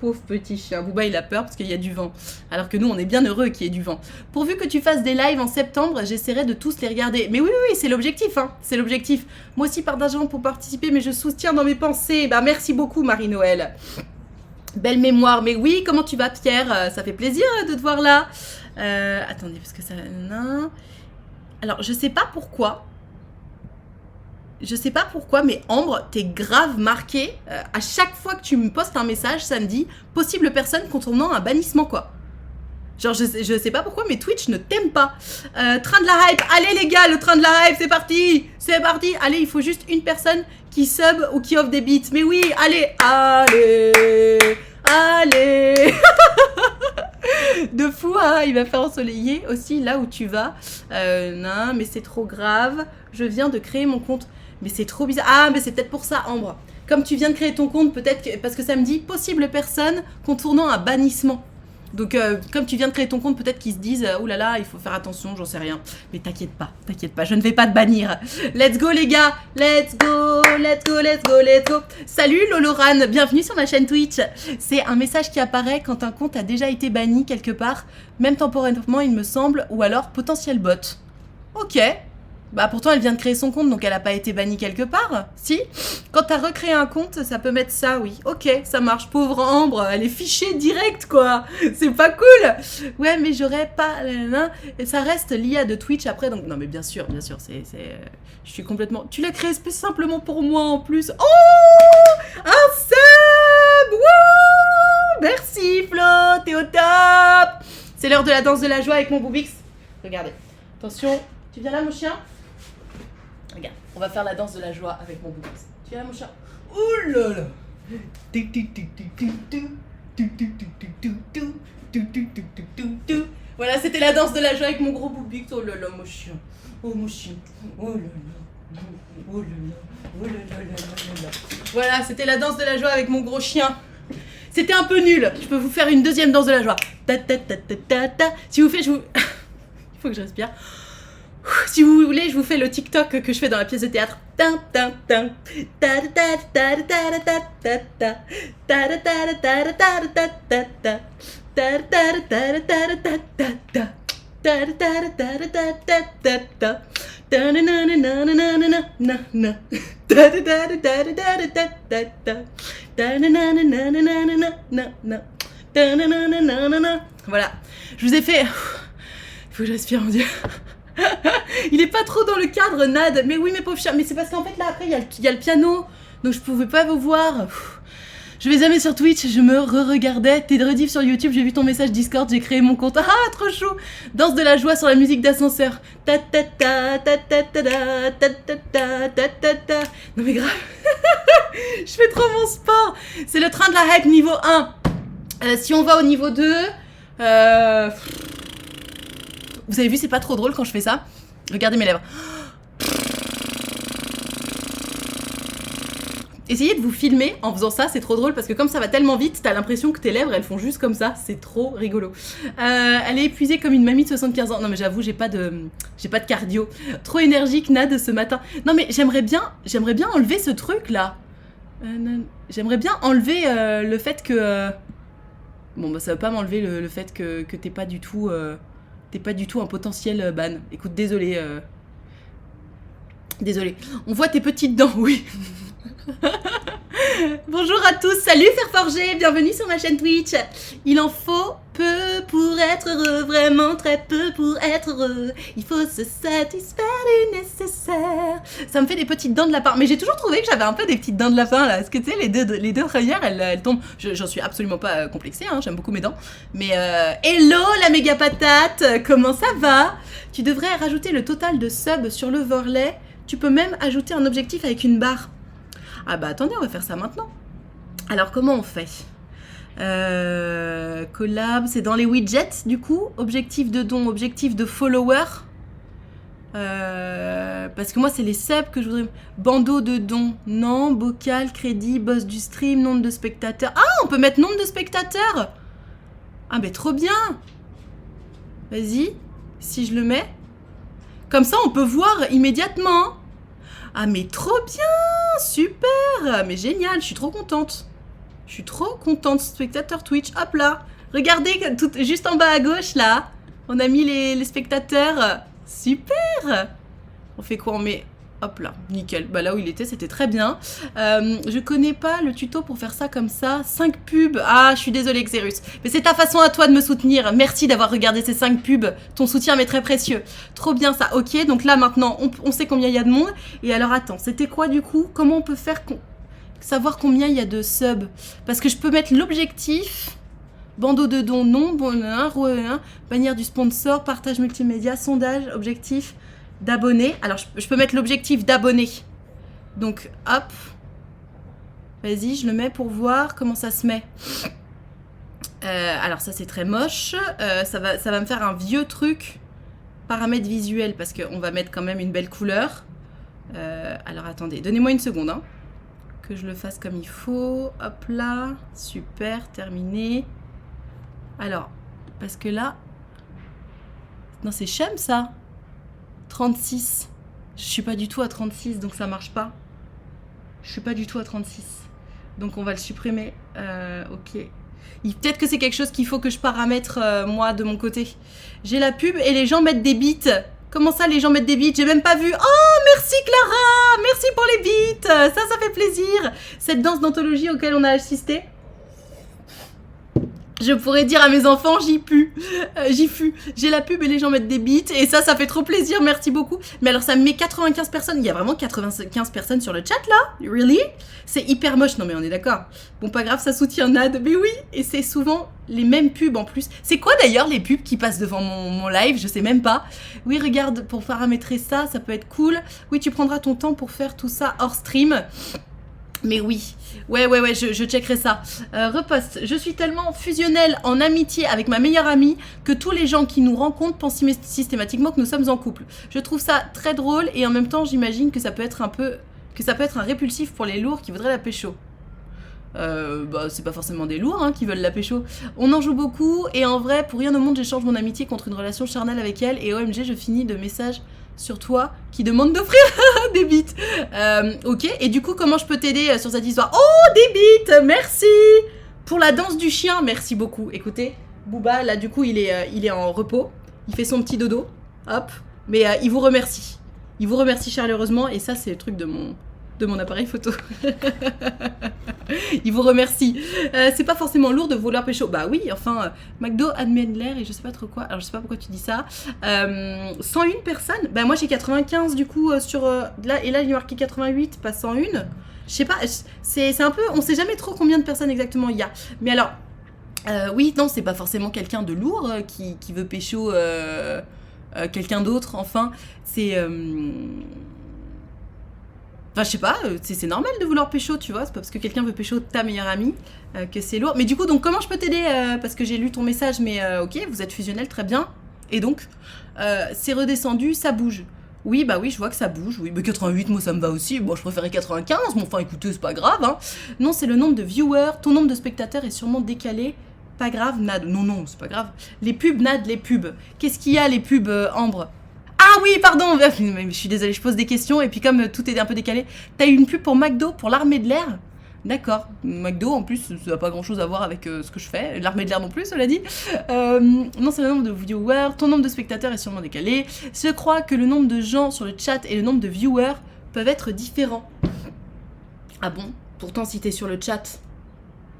Pauvre petit chien. Booba, il a peur parce qu'il y a du vent. Alors que nous, on est bien heureux qu'il y ait du vent. Pourvu que tu fasses des lives en septembre, j'essaierai de tous les regarder. Mais oui, oui, oui, c'est l'objectif, hein. C'est l'objectif. Moi aussi, par d'argent pour participer, mais je soutiens dans mes pensées. Bah, merci beaucoup, Marie-Noël. Belle mémoire. Mais oui, comment tu vas, Pierre? Ça fait plaisir de te voir là. Attendez, parce que ça... Non... Alors, je sais pas pourquoi, mais Ambre, t'es grave marquée. À chaque fois que tu me postes un message, ça me dit « Possible personne contournant un bannissement », quoi. Genre, je sais pas pourquoi, mais Twitch ne t'aime pas. Train de la hype, allez les gars, le train de la hype, c'est parti. C'est parti, allez, il faut juste une personne qui sub ou qui offre des beats. Mais oui, allez, allez, allez. De fou, hein, il va faire ensoleiller aussi là où tu vas. Non, mais c'est trop grave. Je viens de créer mon compte. Mais c'est trop bizarre. Ah, mais c'est peut-être pour ça, Ambre. Comme tu viens de créer ton compte, peut-être que... Parce que ça me dit possible personne contournant un bannissement. Donc, comme tu viens de créer ton compte, peut-être qu'ils se disent « Ouh là là, il faut faire attention, j'en sais rien. » Mais t'inquiète pas, je ne vais pas te bannir. Let's go les gars, let's go, let's go, let's go, let's go. Salut Loloran, bienvenue sur ma chaîne Twitch. C'est un message qui apparaît quand un compte a déjà été banni quelque part, même temporairement il me semble, ou alors potentiel bot. Ok. Bah pourtant elle vient de créer son compte donc elle a pas été bannie quelque part. Si. Quand t'as recréé un compte ça peut mettre ça, oui. Ok, ça marche. Pauvre Ambre, elle est fichée direct quoi. C'est pas cool. Ouais mais j'aurais pas... Et ça reste l'IA de Twitch après donc... Non mais bien sûr c'est... Je suis complètement... Tu l'as créé simplement pour moi en plus. Oh, un sub. Wouh. Merci Flo, t'es au top. C'est l'heure de la danse de la joie avec mon Boubix. Regardez. Attention, tu viens là mon chien? Regarde, on va faire la danse de la joie avec mon Boubix. Tu viens là mon chat? Ouh là là. Voilà, c'était la danse de la joie avec mon gros Boubix. Oh là là mon chien. Oh mon chien. Oh là là. Oh là là. Oh là là là là là. Voilà, c'était la danse de la joie avec mon gros chien. C'était un peu nul. Je peux vous faire une deuxième danse de la joie. Si vous faites, je vous... Il faut que je respire. Si vous voulez, je vous fais le TikTok que je fais dans la pièce de théâtre. Voilà, je vous ai fait... Il faut que je respire, mon Dieu. Il est pas trop dans le cadre, Nad. Mais oui, mes pauvres chiens. Mais c'est parce qu'en fait, là, après, il y a le piano. Donc, je pouvais pas vous voir. Je vais jamais sur Twitch, je me re-regardais. T'es de rediff sur YouTube, j'ai vu ton message Discord, j'ai créé mon compte. Ah, trop chou. Danse de la joie sur la musique d'ascenseur. Ta ta ta ta ta ta ta ta ta ta ta ta ta. Non mais grave. Je fais trop mon sport. C'est le train de la hype niveau 1. Si on va au niveau 2... Vous avez vu, c'est pas trop drôle quand je fais ça. Regardez mes lèvres. Essayez de vous filmer en faisant ça, c'est trop drôle parce que comme ça va tellement vite, t'as l'impression que tes lèvres elles font juste comme ça, c'est trop rigolo. Elle est épuisée comme une mamie de 75 ans. Non mais j'avoue, j'ai pas de cardio. Trop énergique Nad ce matin. Non mais j'aimerais bien enlever ce truc là. J'aimerais bien enlever le fait que... Bon bah ça va pas m'enlever le fait que t'es pas du tout un potentiel ban. Écoute, désolé. Désolé. On voit tes petites dents, oui. Bonjour à tous, salut Ferforgé, bienvenue sur ma chaîne Twitch. Il en faut peu pour être heureux, vraiment très peu pour être heureux. Il faut se satisfaire du nécessaire. Ça me fait des petites dents de lapin, mais j'ai toujours trouvé que j'avais un peu des petites dents de lapin là. Est-ce que tu sais, les deux rayures, elles tombent. J'en suis absolument pas complexée, hein, j'aime beaucoup mes dents. Mais hello la méga patate, comment ça va? Tu devrais rajouter le total de subs sur le Vorlay. Tu peux même ajouter un objectif avec une barre. Ah bah attendez, on va faire ça maintenant. Alors comment on fait? Collab, c'est dans les widgets du coup. Objectif de don, objectif de follower. Parce que moi c'est les subs que je voudrais. Bandeau de don, non. Bocal, crédit, boss du stream, nombre de spectateurs. Ah, on peut mettre nombre de spectateurs. Ah mais trop bien. Vas-y, si je le mets. Comme ça on peut voir immédiatement. Ah mais trop bien, super, mais génial, je suis trop contente. Je suis trop contente, spectateur Twitch, hop là. Regardez, juste en bas à gauche là, on a mis les spectateurs. Super. On fait quoi? On met, hop là, nickel. Bah là où il était, c'était très bien. Je connais pas le tuto pour faire ça comme ça. 5 pubs, ah je suis désolée Xerus. Mais c'est ta façon à toi de me soutenir. Merci d'avoir regardé ces 5 pubs. Ton soutien m'est très précieux. Trop bien ça, ok. Donc là maintenant, on sait combien il y a de monde. Et alors attends, c'était quoi du coup? Comment on peut faire savoir combien il y a de subs? Parce que je peux mettre l'objectif. Bandeau de dons, non. Bannière du sponsor, partage multimédia, sondage, objectif d'abonnés. Alors, je peux mettre l'objectif d'abonnés. Donc, hop. Vas-y, je le mets pour voir comment ça se met. Alors, ça, c'est très moche. Ça va me faire un vieux truc. Paramètres visuels, parce qu'on va mettre quand même une belle couleur. Alors, attendez. Donnez-moi une seconde, hein. Que je le fasse comme il faut. Hop là. Super, terminé. Alors, parce que là... Non, c'est Chem, ça. 36. Je suis pas du tout à 36, donc ça marche pas. Je suis pas du tout à 36. Donc on va le supprimer. Ok. Peut-être que c'est quelque chose qu'il faut que je paramètre moi de mon côté. J'ai la pub et les gens mettent des bits. Comment ça les gens mettent des bits? J'ai même pas vu. Oh merci Clara. Merci pour les bits. Ça fait plaisir. Cette danse d'anthologie auquel on a assisté. Je pourrais dire à mes enfants, j'y fus. J'ai la pub et les gens mettent des bits. Et ça fait trop plaisir, merci beaucoup. Mais alors ça me met 95 personnes. Il y a vraiment 95 personnes sur le chat là? Really? C'est hyper moche. Non mais on est d'accord. Bon pas grave, ça soutient Nad. Mais oui, et c'est souvent les mêmes pubs en plus. C'est quoi d'ailleurs les pubs qui passent devant mon live? Je sais même pas. Oui regarde, pour paramétrer ça, ça peut être cool. Oui tu prendras ton temps pour faire tout ça hors stream. Mais oui, ouais, je checkerai ça. Reposte, je suis tellement fusionnelle en amitié avec ma meilleure amie que tous les gens qui nous rencontrent pensent systématiquement que nous sommes en couple. Je trouve ça très drôle et en même temps j'imagine que ça peut être un répulsif pour les lourds qui voudraient la pécho. Bah c'est pas forcément des lourds hein, qui veulent la pécho. On en joue beaucoup et en vrai pour rien au monde j'échange mon amitié contre une relation charnelle avec elle et OMG je finis de messages sur toi qui demande d'offrir des bits. Ok, et du coup comment je peux t'aider sur cette histoire? Oh des bits, merci pour la danse du chien, merci beaucoup. Écoutez, Booba là du coup il est en repos, il fait son petit dodo, hop, mais il vous remercie. Il vous remercie chaleureusement, et ça, c'est le truc de mon appareil photo. Il vous remercie. C'est pas forcément lourd de vouloir pécho. Bah oui, enfin, McDo admet l'air et je sais pas trop quoi. Alors je sais pas pourquoi tu dis ça. 101 personnes. Bah moi j'ai 95 du coup sur là, et là il est marqué 88, pas 101. Je sais pas, c'est un peu, on sait jamais trop combien de personnes exactement il y a. Mais alors, oui, non, c'est pas forcément quelqu'un de lourd qui veut pécho quelqu'un d'autre. Enfin, c'est enfin, je sais pas, c'est normal de vouloir pécho, tu vois. C'est pas parce que quelqu'un veut pécho ta meilleure amie que c'est lourd. Mais du coup, donc, comment je peux t'aider parce que j'ai lu ton message, mais ok, vous êtes fusionnel, très bien. Et donc, c'est redescendu, ça bouge. Oui, bah oui, je vois que ça bouge. Oui, mais 88, moi, ça me va aussi. Bon, je préférais 95, mais enfin, écoutez, c'est pas grave, hein. Non, c'est le nombre de viewers. Ton nombre de spectateurs est sûrement décalé. Pas grave, Nad. Non, non, c'est pas grave. Les pubs, Nad, les pubs. Qu'est-ce qu'il y a, les pubs, Ambre? Ah oui, pardon, je suis désolée, je pose des questions et puis comme tout est un peu décalé, t'as eu une pub pour McDo, pour l'armée de l'air? D'accord, McDo en plus, ça n'a pas grand chose à voir avec ce que je fais, l'armée de l'air non plus, cela dit. Non, c'est le nombre de viewers, ton nombre de spectateurs est sûrement décalé. Je crois que le nombre de gens sur le chat et le nombre de viewers peuvent être différents. Ah bon? Pourtant, si t'es sur le chat,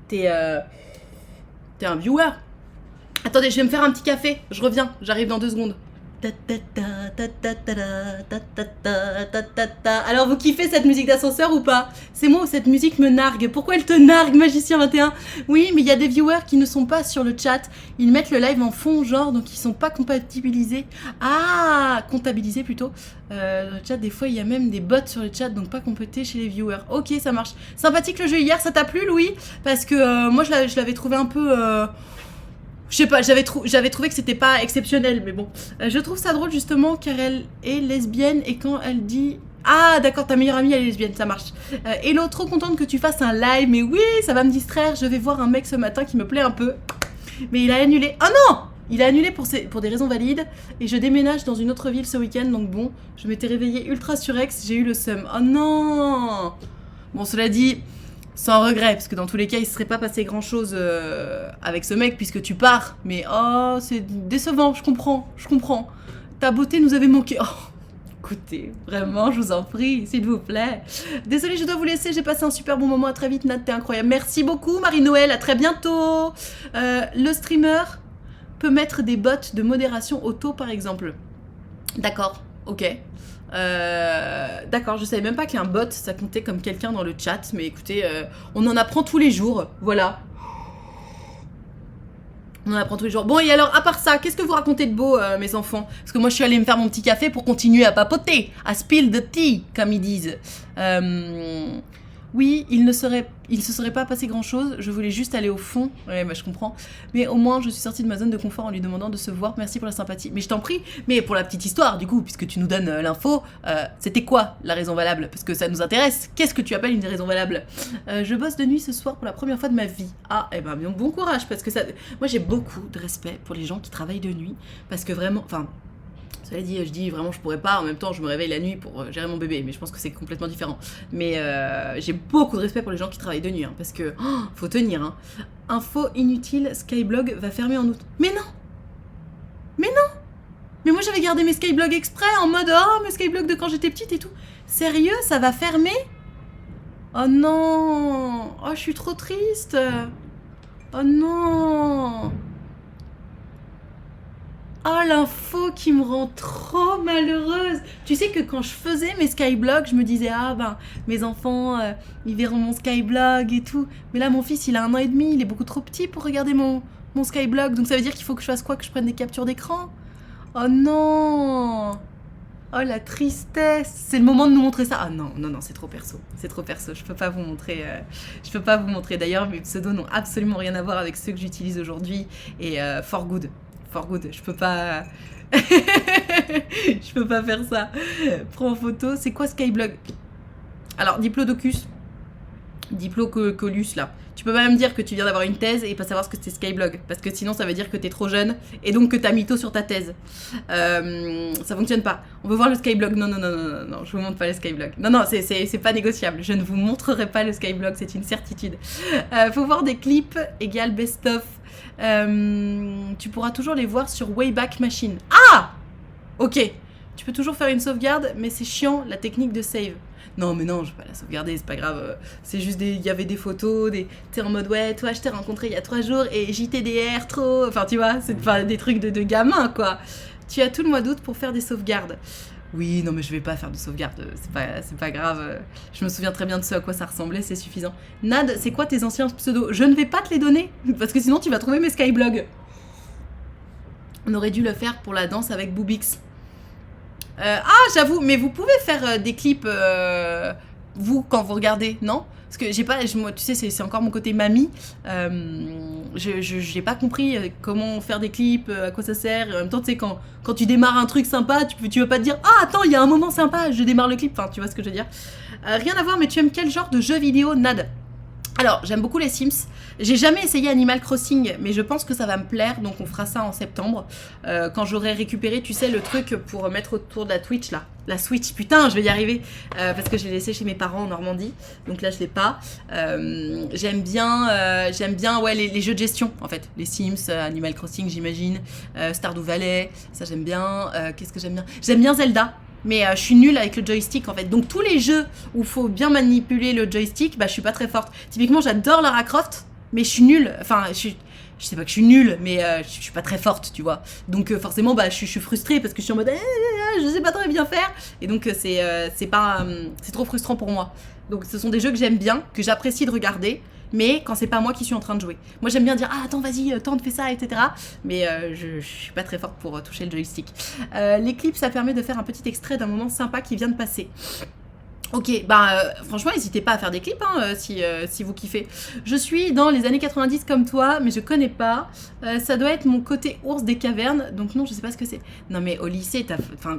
t'es un viewer. Attendez, je vais me faire un petit café, je reviens, j'arrive dans 2 secondes. Alors vous kiffez cette musique d'ascenseur ou pas? C'est moi où cette musique me nargue. Pourquoi elle te nargue, Magicien 21? Oui, mais il y a des viewers qui ne sont pas sur le chat. Ils mettent le live en fond, genre, donc ils sont pas compatibilisés. Ah, comptabilisés plutôt. Le chat, des fois, il y a même des bots sur le chat, donc pas complétés chez les viewers. Ok, ça marche. Sympathique le jeu hier, ça t'a plu, Louis? Parce que moi, je l'avais trouvé un peu... je sais pas, j'avais trouvé que c'était pas exceptionnel, mais bon. Je trouve ça drôle justement car elle est lesbienne et quand elle dit... Ah d'accord, ta meilleure amie elle est lesbienne, ça marche. Hello, trop contente que tu fasses un live, mais oui, ça va me distraire. Je vais voir un mec ce matin qui me plaît un peu. Mais il a annulé. Oh non! Il a annulé pour des raisons valides et je déménage dans une autre ville ce week-end, donc bon, je m'étais réveillée ultra surex, j'ai eu le seum. Oh non! Bon, cela dit... Sans regret, parce que dans tous les cas, il ne serait pas passé grand-chose avec ce mec, puisque tu pars. Mais oh, c'est décevant, je comprends. Ta beauté nous avait manqué. Oh, écoutez, vraiment, je vous en prie, s'il vous plaît. Désolée, je dois vous laisser, j'ai passé un super bon moment. À très vite, Nat, t'es incroyable. Merci beaucoup, Marie-Noël, à très bientôt. Le streamer peut mettre des bots de modération auto, par exemple. D'accord, ok. D'accord, je savais même pas qu'un bot ça comptait comme quelqu'un dans le chat, mais écoutez, on en apprend tous les jours, voilà. On en apprend tous les jours. Bon, et alors, à part ça, qu'est-ce que vous racontez de beau, mes enfants? Parce que moi, je suis allée me faire mon petit café pour continuer à papoter, à spill the tea, comme ils disent. Oui, il ne se serait pas passé grand-chose, je voulais juste aller au fond. Ouais, bah, je comprends. Mais au moins, je suis sortie de ma zone de confort en lui demandant de se voir. Merci pour la sympathie. Mais je t'en prie. Mais pour la petite histoire, du coup, puisque tu nous donnes l'info, c'était quoi la raison valable? Parce que ça nous intéresse. Qu'est-ce que tu appelles une raison valable? Je bosse de nuit ce soir pour la première fois de ma vie. Ah, eh ben, bon courage, parce que ça... Moi, j'ai beaucoup de respect pour les gens qui travaillent de nuit, parce que vraiment... Enfin... Cela dit, je dis vraiment je pourrais pas, en même temps je me réveille la nuit pour gérer mon bébé, mais je pense que c'est complètement différent. Mais j'ai beaucoup de respect pour les gens qui travaillent de nuit, hein, parce que faut tenir. Hein. Info inutile, Skyblog va fermer en août. Mais non! Mais non! Mais moi j'avais gardé mes Skyblog exprès en mode oh mes Skyblog de quand j'étais petite et tout. Sérieux, ça va fermer? Oh non! Oh je suis trop triste! Oh non! Oh, l'info qui me rend trop malheureuse. Tu sais que quand je faisais mes skyblogs, je me disais, ah ben, mes enfants, ils verront mon skyblog et tout. Mais là, mon fils, il a 1 an et demi, il est beaucoup trop petit pour regarder mon skyblog. Donc ça veut dire qu'il faut que je fasse quoi? Que je prenne des captures d'écran? Oh non! Oh, la tristesse! C'est le moment de nous montrer ça. Ah non, non, non, c'est trop perso. C'est trop perso. Je peux pas vous montrer. Je peux pas vous montrer. D'ailleurs, mes pseudos n'ont absolument rien à voir avec ceux que j'utilise aujourd'hui. Et for good. For good, je peux pas... je peux pas faire ça. Prends en photo. C'est quoi Skyblog? Alors, Diplodocus. Diplocolus, là. Tu peux pas me dire que tu viens d'avoir une thèse et pas savoir ce que c'est Skyblog. Parce que sinon, ça veut dire que t'es trop jeune et donc que t'as mytho sur ta thèse. Ça fonctionne pas. On veut voir le Skyblog. Non, non, non, non, non, non, je vous montre pas le Skyblog. Non, non, c'est pas négociable. Je ne vous montrerai pas le Skyblog, c'est une certitude. Faut voir des clips égale best-of. Tu pourras toujours les voir sur Wayback Machine. Ah! Ok. Tu peux toujours faire une sauvegarde, mais c'est chiant la technique de save. Non, mais non, je vais pas la sauvegarder, c'est pas grave. C'est juste il y avait des photos, t'es en mode ouais, toi je t'ai rencontré il y a 3 jours et JTDR trop. Enfin, tu vois, c'est des trucs de gamin quoi. Tu as tout le mois d'août pour faire des sauvegardes. Oui, non, mais je vais pas faire de sauvegarde, c'est pas grave. Je me souviens très bien de ce à quoi ça ressemblait, c'est suffisant. Nad, c'est quoi tes anciens pseudos? Je ne vais pas te les donner, parce que sinon tu vas trouver mes skyblogs. On aurait dû le faire pour la danse avec Boobix. J'avoue, mais vous pouvez faire des clips, vous, quand vous regardez, non? Parce que j'ai pas, moi, tu sais, c'est encore mon côté mamie. J'ai pas compris comment faire des clips, à quoi ça sert. En même temps, tu sais, quand tu démarres un truc sympa, tu veux pas te dire ah attends, il y a un moment sympa, je démarre le clip. Enfin, tu vois ce que je veux dire. Rien à voir, mais tu aimes quel genre de jeu vidéo, Nad? Alors, j'aime beaucoup les Sims. J'ai jamais essayé Animal Crossing, mais je pense que ça va me plaire, donc on fera ça en septembre. Quand j'aurai récupéré, tu sais, le truc pour mettre autour de la Twitch, là. La Switch, putain, je vais y arriver. Parce que je l'ai laissé chez mes parents en Normandie, donc là, je l'ai pas. J'aime bien ouais, les jeux de gestion, en fait. Les Sims, Animal Crossing, j'imagine. Stardew Valley, ça j'aime bien. Qu'est-ce que j'aime bien? J'aime bien Zelda. Mais je suis nulle avec le joystick en fait. Donc tous les jeux où il faut bien manipuler le joystick, bah je suis pas très forte. Typiquement j'adore Lara Croft, mais je suis nulle. Enfin je sais pas que je suis nulle, mais je suis pas très forte, tu vois. Donc forcément bah je suis frustrée parce que je suis en mode je sais pas très bien faire. Et donc c'est trop frustrant pour moi. Donc ce sont des jeux que j'aime bien, que j'apprécie de regarder. Mais quand c'est pas moi qui suis en train de jouer. Moi j'aime bien dire ah attends vas-y tente fais ça etc. Mais je suis pas très forte pour toucher le joystick. Les clips ça permet de faire un petit extrait d'un moment sympa qui vient de passer. Ok, franchement, n'hésitez pas à faire des clips si vous kiffez. Je suis dans les années 90 comme toi, mais je connais pas. Ça doit être mon côté ours des cavernes, donc non, je sais pas ce que c'est. Non, mais au lycée,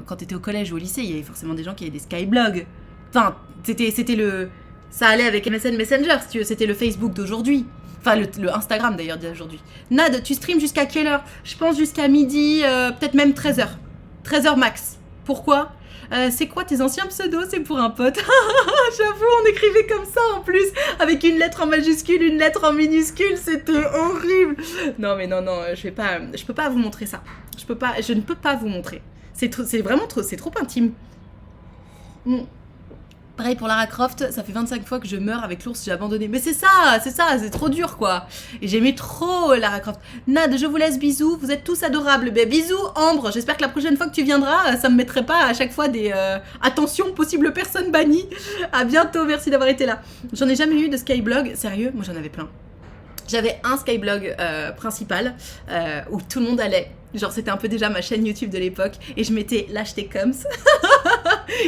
quand t'étais au collège ou au lycée, il y avait forcément des gens qui avaient des skyblogs. Enfin, c'était le. Ça allait avec MSN Messenger, si tu veux, c'était le Facebook d'aujourd'hui. Enfin, le Instagram d'ailleurs d'aujourd'hui. Nad, tu streams jusqu'à quelle heure? Je pense jusqu'à midi, peut-être même 13h. 13h max. Pourquoi? C'est quoi tes anciens pseudos? C'est pour un pote. J'avoue, on écrivait comme ça en plus, avec une lettre en majuscule, une lettre en minuscule, c'était horrible. Non mais non, je peux pas vous montrer ça. Je ne peux pas vous montrer. C'est vraiment trop, c'est trop intime. Pareil pour Lara Croft, ça fait 25 fois que je meurs avec l'ours, j'ai abandonné. Mais c'est c'est trop dur quoi. Et j'aimais trop Lara Croft. Nad, je vous laisse, bisous, vous êtes tous adorables. Bisous Ambre, j'espère que la prochaine fois que tu viendras, ça me mettrait pas à chaque fois des attention, possible personne bannie. À bientôt, merci d'avoir été là. J'en ai jamais eu de Skyblog, sérieux, moi j'en avais plein. J'avais un Skyblog principal où tout le monde allait. Genre c'était un peu déjà ma chaîne YouTube de l'époque et je mettais l'acheter coms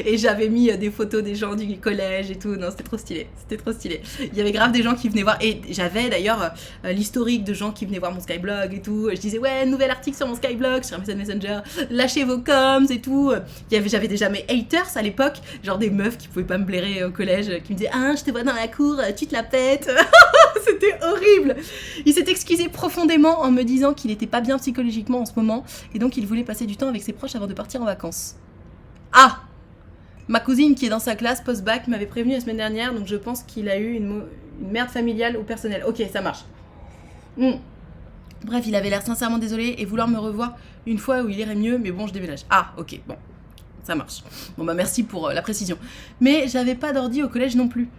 et j'avais mis des photos des gens du collège et tout. Non, c'était trop stylé, Il y avait grave des gens qui venaient voir et j'avais d'ailleurs l'historique de gens qui venaient voir mon Skyblog et tout. Je disais ouais, nouvel article sur mon Skyblog, sur MSN Messenger, lâchez vos coms et tout. J'avais déjà mes haters à l'époque, genre des meufs qui pouvaient pas me blairer au collège, qui me disaient ah je te vois dans la cour, tu te la pètes. C'était horrible. Il s'est excusé profondément en me disant qu'il était pas bien psychologiquement en ce moment et donc il voulait passer du temps avec ses proches avant de partir en vacances. Ah, ma cousine qui est dans sa classe post-bac m'avait prévenu la semaine dernière, donc je pense qu'il a eu une merde familiale ou personnelle. Ok, ça marche. Bref, il avait l'air sincèrement désolé et vouloir me revoir une fois où il irait mieux, mais bon, je déménage. Ah, ok, bon, ça marche. Bon merci pour la précision. Mais j'avais pas d'ordi au collège non plus.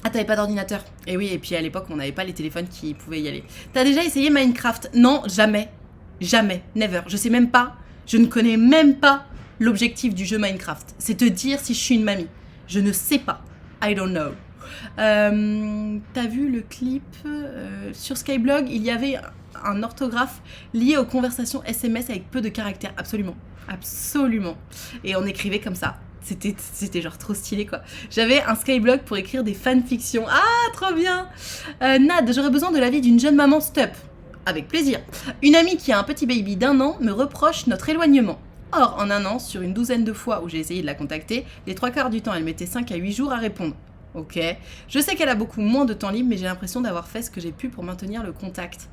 Ah, t'avais pas d'ordinateur? Et oui, et puis à l'époque, on n'avait pas les téléphones qui pouvaient y aller. T'as déjà essayé Minecraft? Non, jamais. Jamais, never. Je ne connais même pas l'objectif du jeu Minecraft. C'est te dire si je suis une mamie. Je ne sais pas. I don't know. T'as vu le clip sur Skyblog? Il y avait un orthographe lié aux conversations SMS avec peu de caractères. Absolument. Absolument. Et on écrivait comme ça. C'était genre trop stylé quoi. J'avais un Skyblog pour écrire des fanfictions. Ah, trop bien. Nad, j'aurais besoin de l'avis d'une jeune maman stup. Avec plaisir. Une amie qui a un petit baby d'1 an me reproche notre éloignement. Or, en 1 an, sur une douzaine de fois où j'ai essayé de la contacter, les 3/4 du temps, elle mettait 5 à 8 jours à répondre. Ok. Je sais qu'elle a beaucoup moins de temps libre, mais j'ai l'impression d'avoir fait ce que j'ai pu pour maintenir le contact.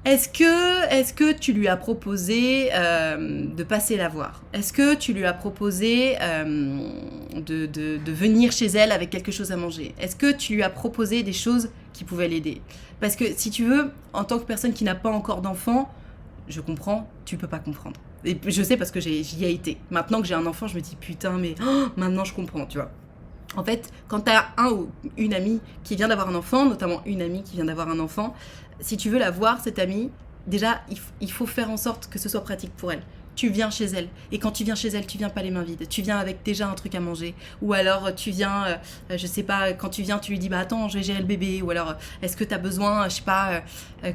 Est-ce que tu lui as proposé de passer la voir? Est-ce que tu lui as proposé de venir chez elle avec quelque chose à manger? Est-ce que tu lui as proposé des choses qui pouvaient l'aider? Parce que si tu veux, en tant que personne qui n'a pas encore d'enfant, je comprends, tu peux pas comprendre. Et je sais parce que j'y ai été. Maintenant que j'ai un enfant, je me dis putain, mais maintenant je comprends, tu vois. En fait, quand t'as un ou une amie qui vient d'avoir un enfant, notamment une amie qui vient d'avoir un enfant, si tu veux la voir, cette amie, déjà, il faut faire en sorte que ce soit pratique pour elle. Tu viens chez elle. Et quand tu viens chez elle, tu viens pas les mains vides. Tu viens avec déjà un truc à manger. Ou alors, tu viens, je sais pas, quand tu viens, tu lui dis, bah attends, je vais gérer le bébé. Ou alors, est-ce que t'as besoin, je sais pas,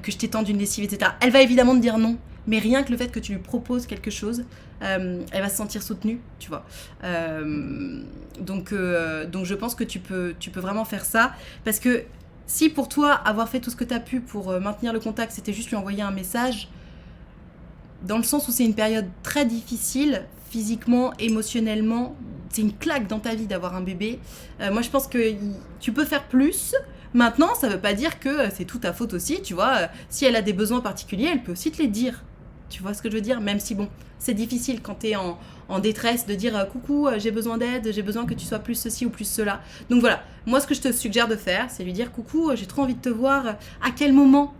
que je t'étende une lessive, etc. Elle va évidemment te dire non. Mais rien que le fait que tu lui proposes quelque chose, elle va se sentir soutenue, tu vois. Donc je pense que tu peux vraiment faire ça. Parce que si pour toi, avoir fait tout ce que tu as pu pour maintenir le contact, c'était juste lui envoyer un message, dans le sens où c'est une période très difficile, physiquement, émotionnellement, c'est une claque dans ta vie d'avoir un bébé. Moi, je pense que tu peux faire plus. Maintenant, ça veut pas dire que c'est tout ta faute aussi, tu vois. Si elle a des besoins particuliers, elle peut aussi te les dire. Tu vois ce que je veux dire? Même si, bon, c'est difficile quand t'es en détresse de dire coucou, j'ai besoin d'aide, j'ai besoin que tu sois plus ceci ou plus cela. Donc voilà, moi ce que je te suggère de faire, c'est lui dire coucou, j'ai trop envie de te voir, à quel moment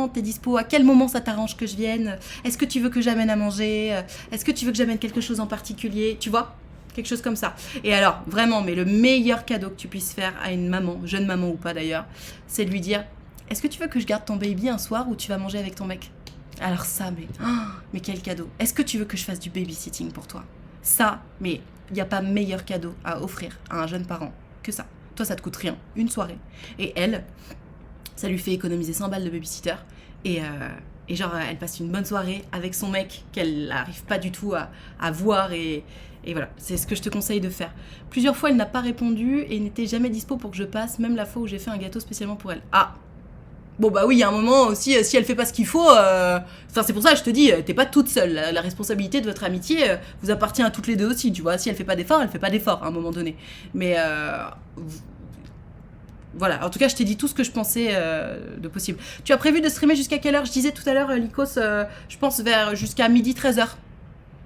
t'es dispo, à quel moment ça t'arrange que je vienne, est-ce que tu veux que j'amène à manger, est-ce que tu veux que j'amène quelque chose en particulier, tu vois? Quelque chose comme ça. Et alors, vraiment, mais le meilleur cadeau que tu puisses faire à une maman, jeune maman ou pas d'ailleurs, c'est de lui dire est-ce que tu veux que je garde ton baby un soir où tu vas manger avec ton mec? Alors ça, mais quel cadeau. Est-ce que tu veux que je fasse du babysitting pour toi? Ça, mais il n'y a pas meilleur cadeau à offrir à un jeune parent que ça. Toi, ça te coûte rien, une soirée. Et elle, ça lui fait économiser 100 balles de babysitter. Et genre, elle passe une bonne soirée avec son mec qu'elle n'arrive pas du tout à voir. Et voilà, c'est ce que je te conseille de faire. Plusieurs fois, elle n'a pas répondu et n'était jamais dispo pour que je passe, même la fois où j'ai fait un gâteau spécialement pour elle. Ah! Bon bah oui, il y a un moment aussi, si elle fait pas ce qu'il faut, c'est pour ça que je te dis, t'es pas toute seule. La responsabilité de votre amitié vous appartient à toutes les deux aussi, tu vois. Si elle fait pas d'effort, elle fait pas d'effort à un moment donné. Mais voilà, en tout cas, je t'ai dit tout ce que je pensais de possible. Tu as prévu de streamer jusqu'à quelle heure? Je disais tout à l'heure, Lycos, je pense vers jusqu'à midi 13h.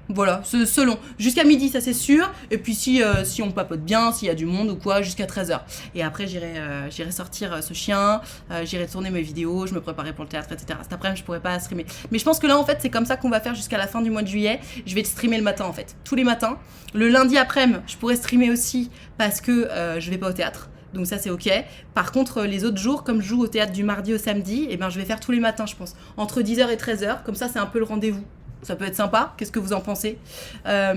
Voilà, selon. Jusqu'à midi, ça c'est sûr. Et puis si on papote bien, s'il y a du monde ou quoi, jusqu'à 13h. Et après, j'irai sortir ce chien, j'irai tourner mes vidéos, je me préparerai pour le théâtre, etc. Cet après-midi, je pourrais pas streamer. Mais je pense que là, en fait, c'est comme ça qu'on va faire jusqu'à la fin du mois de juillet. Je vais te streamer le matin, en fait. Tous les matins. Le lundi après-midi, je pourrais streamer aussi parce que je vais pas au théâtre. Donc ça c'est ok. Par contre les autres jours, comme je joue au théâtre du mardi au samedi, eh ben, je vais faire tous les matins je pense. Entre 10h et 13h, comme ça c'est un peu le rendez-vous. Ça peut être sympa, qu'est-ce que vous en pensez? Ah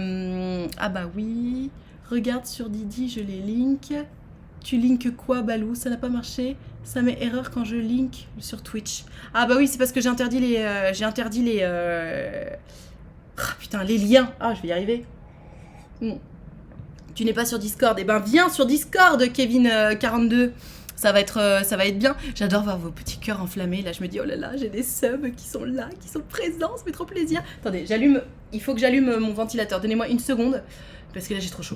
bah oui, regarde sur Didi, je les link. Tu linkes quoi Balou? Ça n'a pas marché? Ça met erreur quand je link sur Twitch. Ah bah oui, c'est parce que j'ai interdit les... putain, les liens. Ah, je vais y arriver. Tu n'es pas sur Discord? Eh ben viens sur Discord, Kevin42. Ça va être bien. J'adore voir vos petits cœurs enflammés. Là, je me dis, oh là là, j'ai des subs qui sont là, qui sont présents. Ça fait trop plaisir. Attendez, il faut que j'allume mon ventilateur. Donnez-moi une seconde, parce que là, j'ai trop chaud.